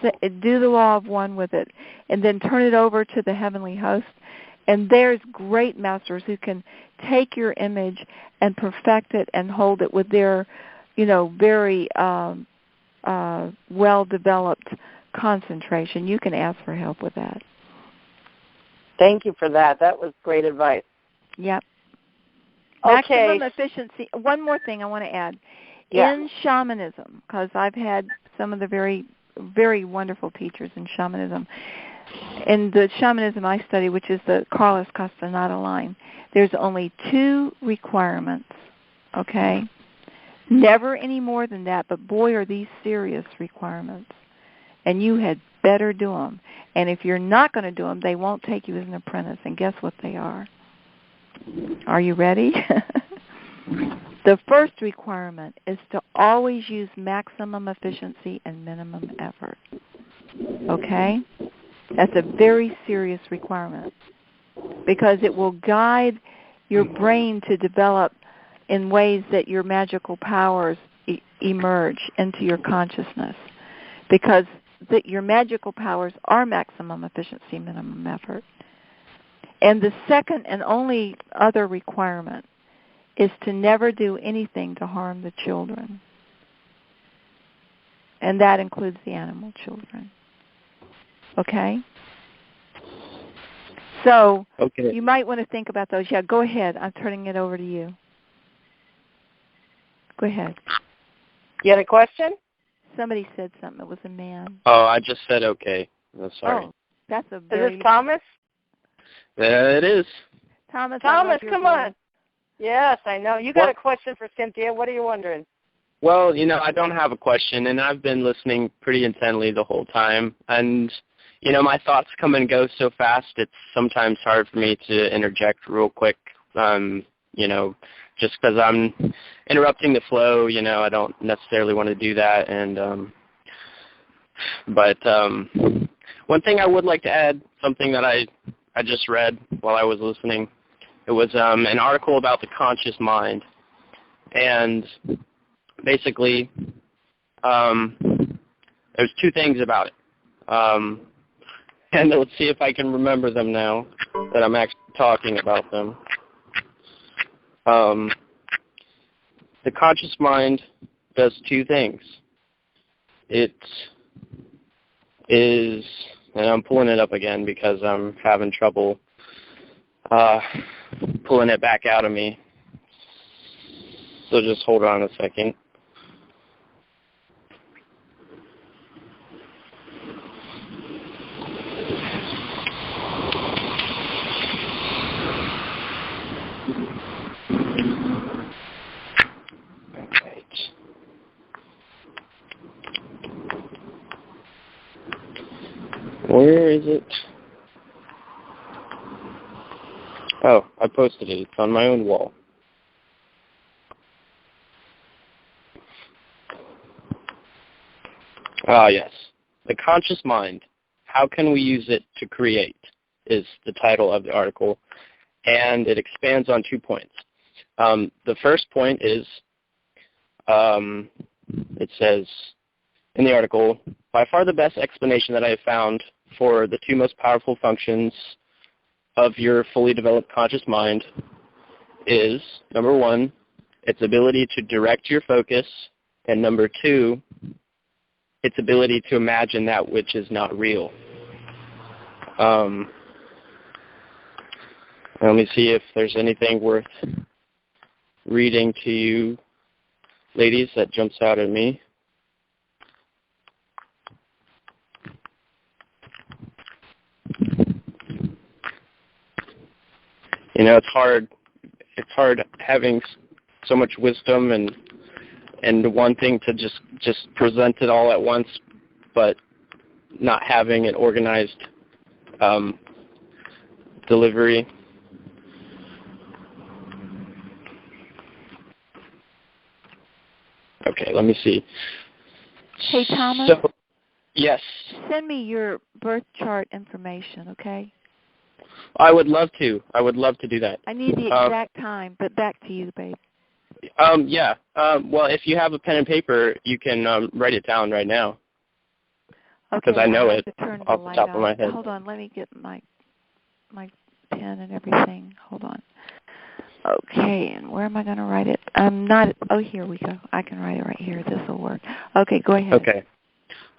do the law of one with it, and then turn it over to the heavenly host. And there's great masters who can take your image and perfect it and hold it with their, very well-developed concentration. You can ask for help with that. Thank you for that. That was great advice. Yep. Okay. Maximum efficiency. One more thing I want to add. Yeah. In shamanism, because I've had some of the very, very wonderful teachers in shamanism. In the shamanism I study, which is the Carlos Castaneda line, there's only 2 requirements, okay? Never any more than that, but boy, are these serious requirements. And you had better do them. And if you're not going to do them, they won't take you as an apprentice. And guess what they are? Are you ready? The first requirement is to always use maximum efficiency and minimum effort. Okay? That's a very serious requirement because it will guide your brain to develop in ways that your magical powers emerge into your consciousness, because your magical powers are maximum efficiency, minimum effort. And the second and only other requirement is to never do anything to harm the children. And that includes the animal children. Okay? So you might want to think about those. Yeah, go ahead. I'm turning it over to you. Go ahead. You had a question? Somebody said something. It was a man. Oh, I just said okay. Oh, sorry. Oh, that's a very... Is this Thomas? It is. Thomas, come on. Yes, I know. You got a question for Cynthia. What are you wondering? Well, I don't have a question, and I've been listening pretty intently the whole time. And, my thoughts come and go so fast, it's sometimes hard for me to interject real quick, just because I'm interrupting the flow. I don't necessarily want to do that. And but one thing I would like to add, something that I just read while I was listening, it was an article about the conscious mind. And basically, there's 2 things about it. And let's see if I can remember them now that I'm actually talking about them. The conscious mind does 2 things. It is, and I'm pulling it up again because I'm having trouble pulling it back out of me. So just hold on a second. Where is it? Oh, I posted it. It's on my own wall. Ah, yes. The conscious mind. How can we use it to create is the title of the article. And it expands on 2 points. The first point is, it says in the article, by far the best explanation that I have found for the 2 most powerful functions of your fully developed conscious mind is, number 1, its ability to direct your focus, and number 2, its ability to imagine that which is not real. Let me see if there's anything worth reading to you ladies that jumps out at me. You know, it's hard having so much wisdom and wanting to just present it all at once, but not having an organized delivery. Okay, let me see. Hey, Thomas. So, yes. Send me your birth chart information, okay? I would love to. I would love to do that. I need the exact time, but back to you, babe. Yeah. Well, if you have a pen and paper, you can write it down right now. Because Okay, I know it off the top of my head. Hold on, let me get my pen and everything. Hold on. Okay, and where am I going to write it? Here we go. I can write it right here. This will work. Okay, go ahead.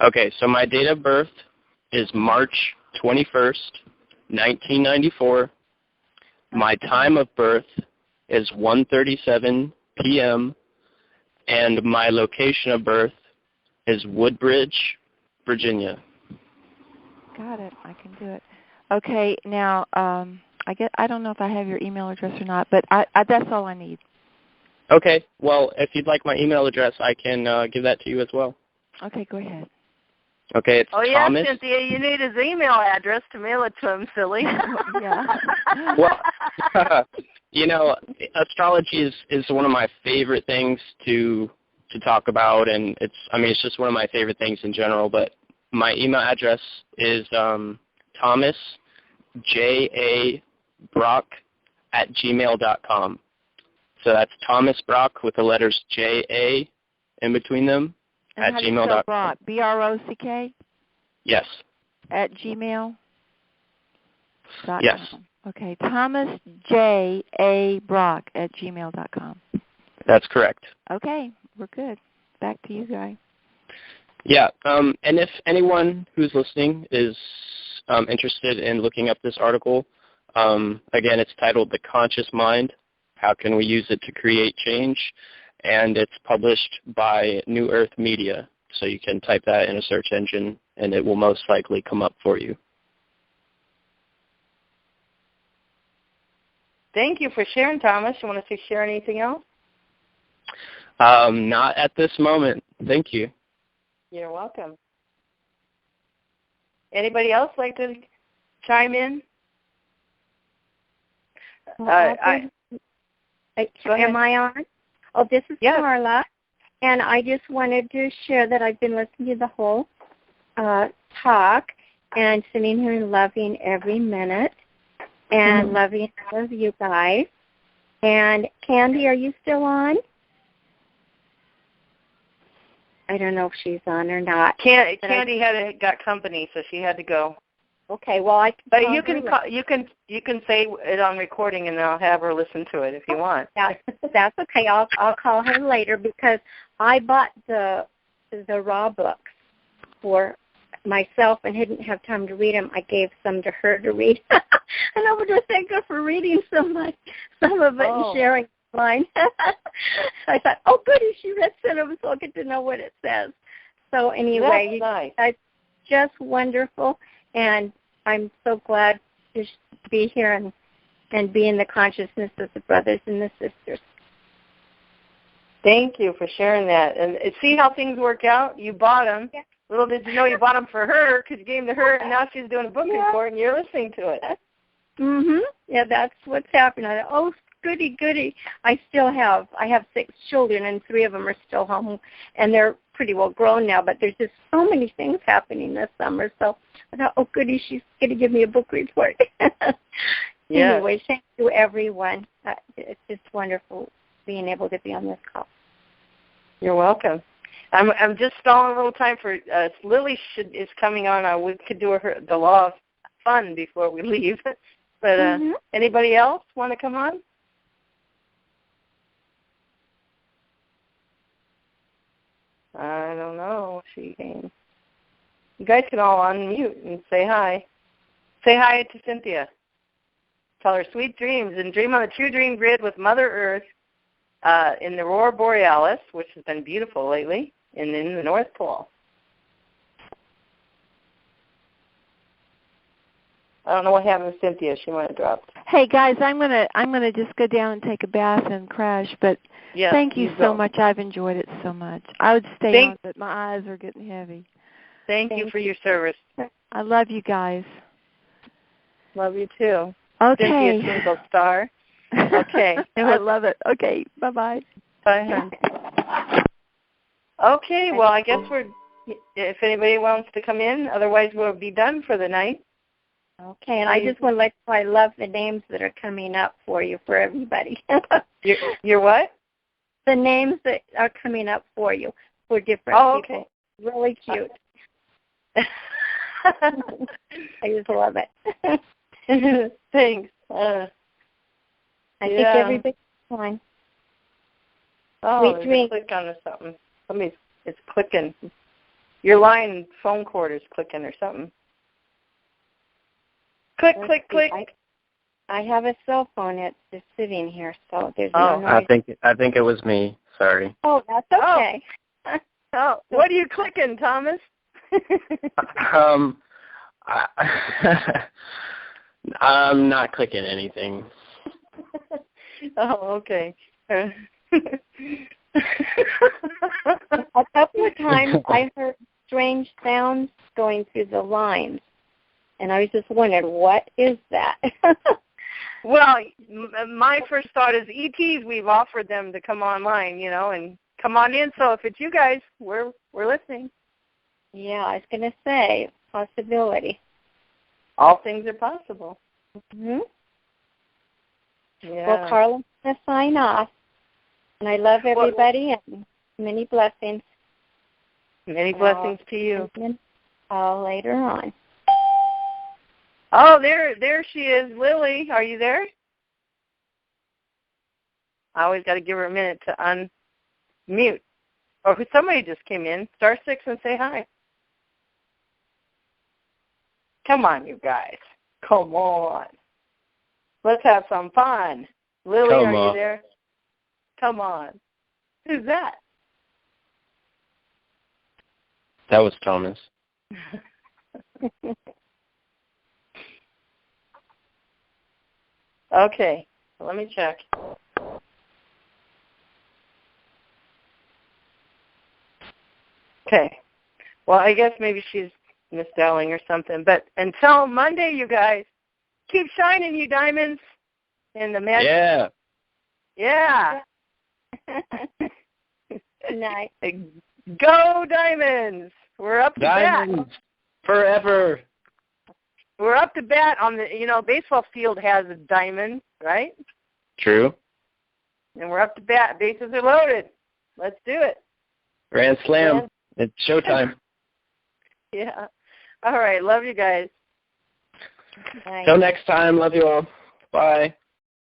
Okay, so my date of birth is March 21st, 1994. My time of birth is 1:37 p.m., and my location of birth is Woodbridge, Virginia. Got it. I can do it. Okay, now I don't know if I have your email address or not, but that's all I need. Okay. Well, if you'd like my email address, I can give that to you as well. Okay, go ahead. Okay, it's Thomas. Yeah, Cynthia, you need his email address to mail it to him, silly. Yeah. Well, you know, astrology is one of my favorite things to talk about, and it's just one of my favorite things in general. But my email address is Thomas J.A. Brock @gmail.com. So that's Thomas Brock with the letters J.A. in between them and at gmail.com. Brock? B-R-O-C-K? Yes. At gmail.com? Yes. Okay, Thomas J.A. Brock at gmail.com. That's correct. Okay, we're good. Back to you, Guy. Yeah, and if anyone who's listening is interested in looking up this article, again, it's titled The Conscious Mind, How Can We Use It to Create Change? And it's published by New Earth Media. So you can type that in a search engine, and it will most likely come up for you. Thank you for sharing, Thomas. You want to share anything else? Not at this moment. Thank you. You're welcome. Anybody else like to chime in? Am I on? Oh, this is Carla, and I just wanted to share that I've been listening to the whole talk and sitting here and loving every minute and loving all of you guys. And Candy, are you still on? I don't know if she's on or not. Candy got company, so she had to go. Okay, well But you can say it on recording, and I'll have her listen to it if you want. That's okay. I'll call her later because I bought the raw books for myself and didn't have time to read them. I gave some to her to read, and I would just thank her for reading some of it and sharing mine. I thought, oh, goody, she read some of them, so I'll get to know what it says. So anyway, nice. It's just wonderful, and I'm so glad to be here and be in the consciousness of the brothers and the sisters. Thank you for sharing that. And see how things work out? You bought them. Yeah. Little did you know you bought them for her because you gave them to her, and now she's doing a book report, and you're listening to it. Yeah, that's what's happening. I thought, oh, goody. I have 6 children, and 3 of them are still home, and they're pretty well grown now, but there's just so many things happening this summer. So I thought, oh, goody, she's going to give me a book report. Anyway, thank you, everyone. It's just wonderful being able to be on this call. You're welcome. I'm just stalling a little time for Lily is coming on. We could do the law of fun before we leave. But anybody else want to come on? I don't know. She came. You guys can all unmute and say hi. Say hi to Cynthia. Tell her sweet dreams and dream on the true dream grid with Mother Earth in the Aurora Borealis, which has been beautiful lately, and in the North Pole. I don't know what happened to Cynthia. She might have dropped. Hey guys, I'm gonna just go down and take a bath and crash. But yes, thank you so much. I've enjoyed it so much. I would stay on, but my eyes are getting heavy. Thank you for your service. I love you guys. Love you too. Okay. Cynthia's single star. Okay. I love it. Okay. Bye-bye. Bye, hon. Okay. Well, I guess if anybody wants to come in, otherwise we'll be done for the night. Okay, and I just want to let you know I love the names that are coming up for you, for everybody. You're what? The names that are coming up for you, for different people. Okay. Really cute. I just love it. Thanks. I think everybody's fine. Oh, there's a click on or something. It's clicking. Your line phone cord is clicking or something. Click, click, click. I have a cell phone. It's just sitting here, so there's no noise. I think it was me. Sorry. Oh, that's okay. Oh, what are you clicking, Thomas? I'm not clicking anything. Oh, okay. A couple of times I heard strange sounds going through the lines, and I was just wondering, what is that? Well, my first thought is ETs. We've offered them to come online, and come on in. So if it's you guys, we're listening. Yeah, I was going to say, possibility. All things are possible. Mm-hmm. Yeah. Well, Carla, I'm going to sign off. And I love everybody, and many blessings. Many blessings to you. Later on. Oh, there she is, Lily. Are you there? I always got to give her a minute to unmute. Or somebody just came in. *6 and say hi. Come on, you guys. Come on. Let's have some fun. Lily, are you there? Come on. Who's that? That was Thomas. Okay. Let me check. Okay. Well, I guess maybe she's misdialing or something. But until Monday, you guys, keep shining, you diamonds. In the magic. Yeah. Yeah. Nice. Go Diamonds! We're up to Diamonds bat. forever. We're up to bat on the, baseball field has a diamond, right? True. And we're up to bat. Bases are loaded. Let's do it. Grand Slam. It's showtime. Yeah. All right. Love you guys. Nice. Till next time. Love you all. Bye.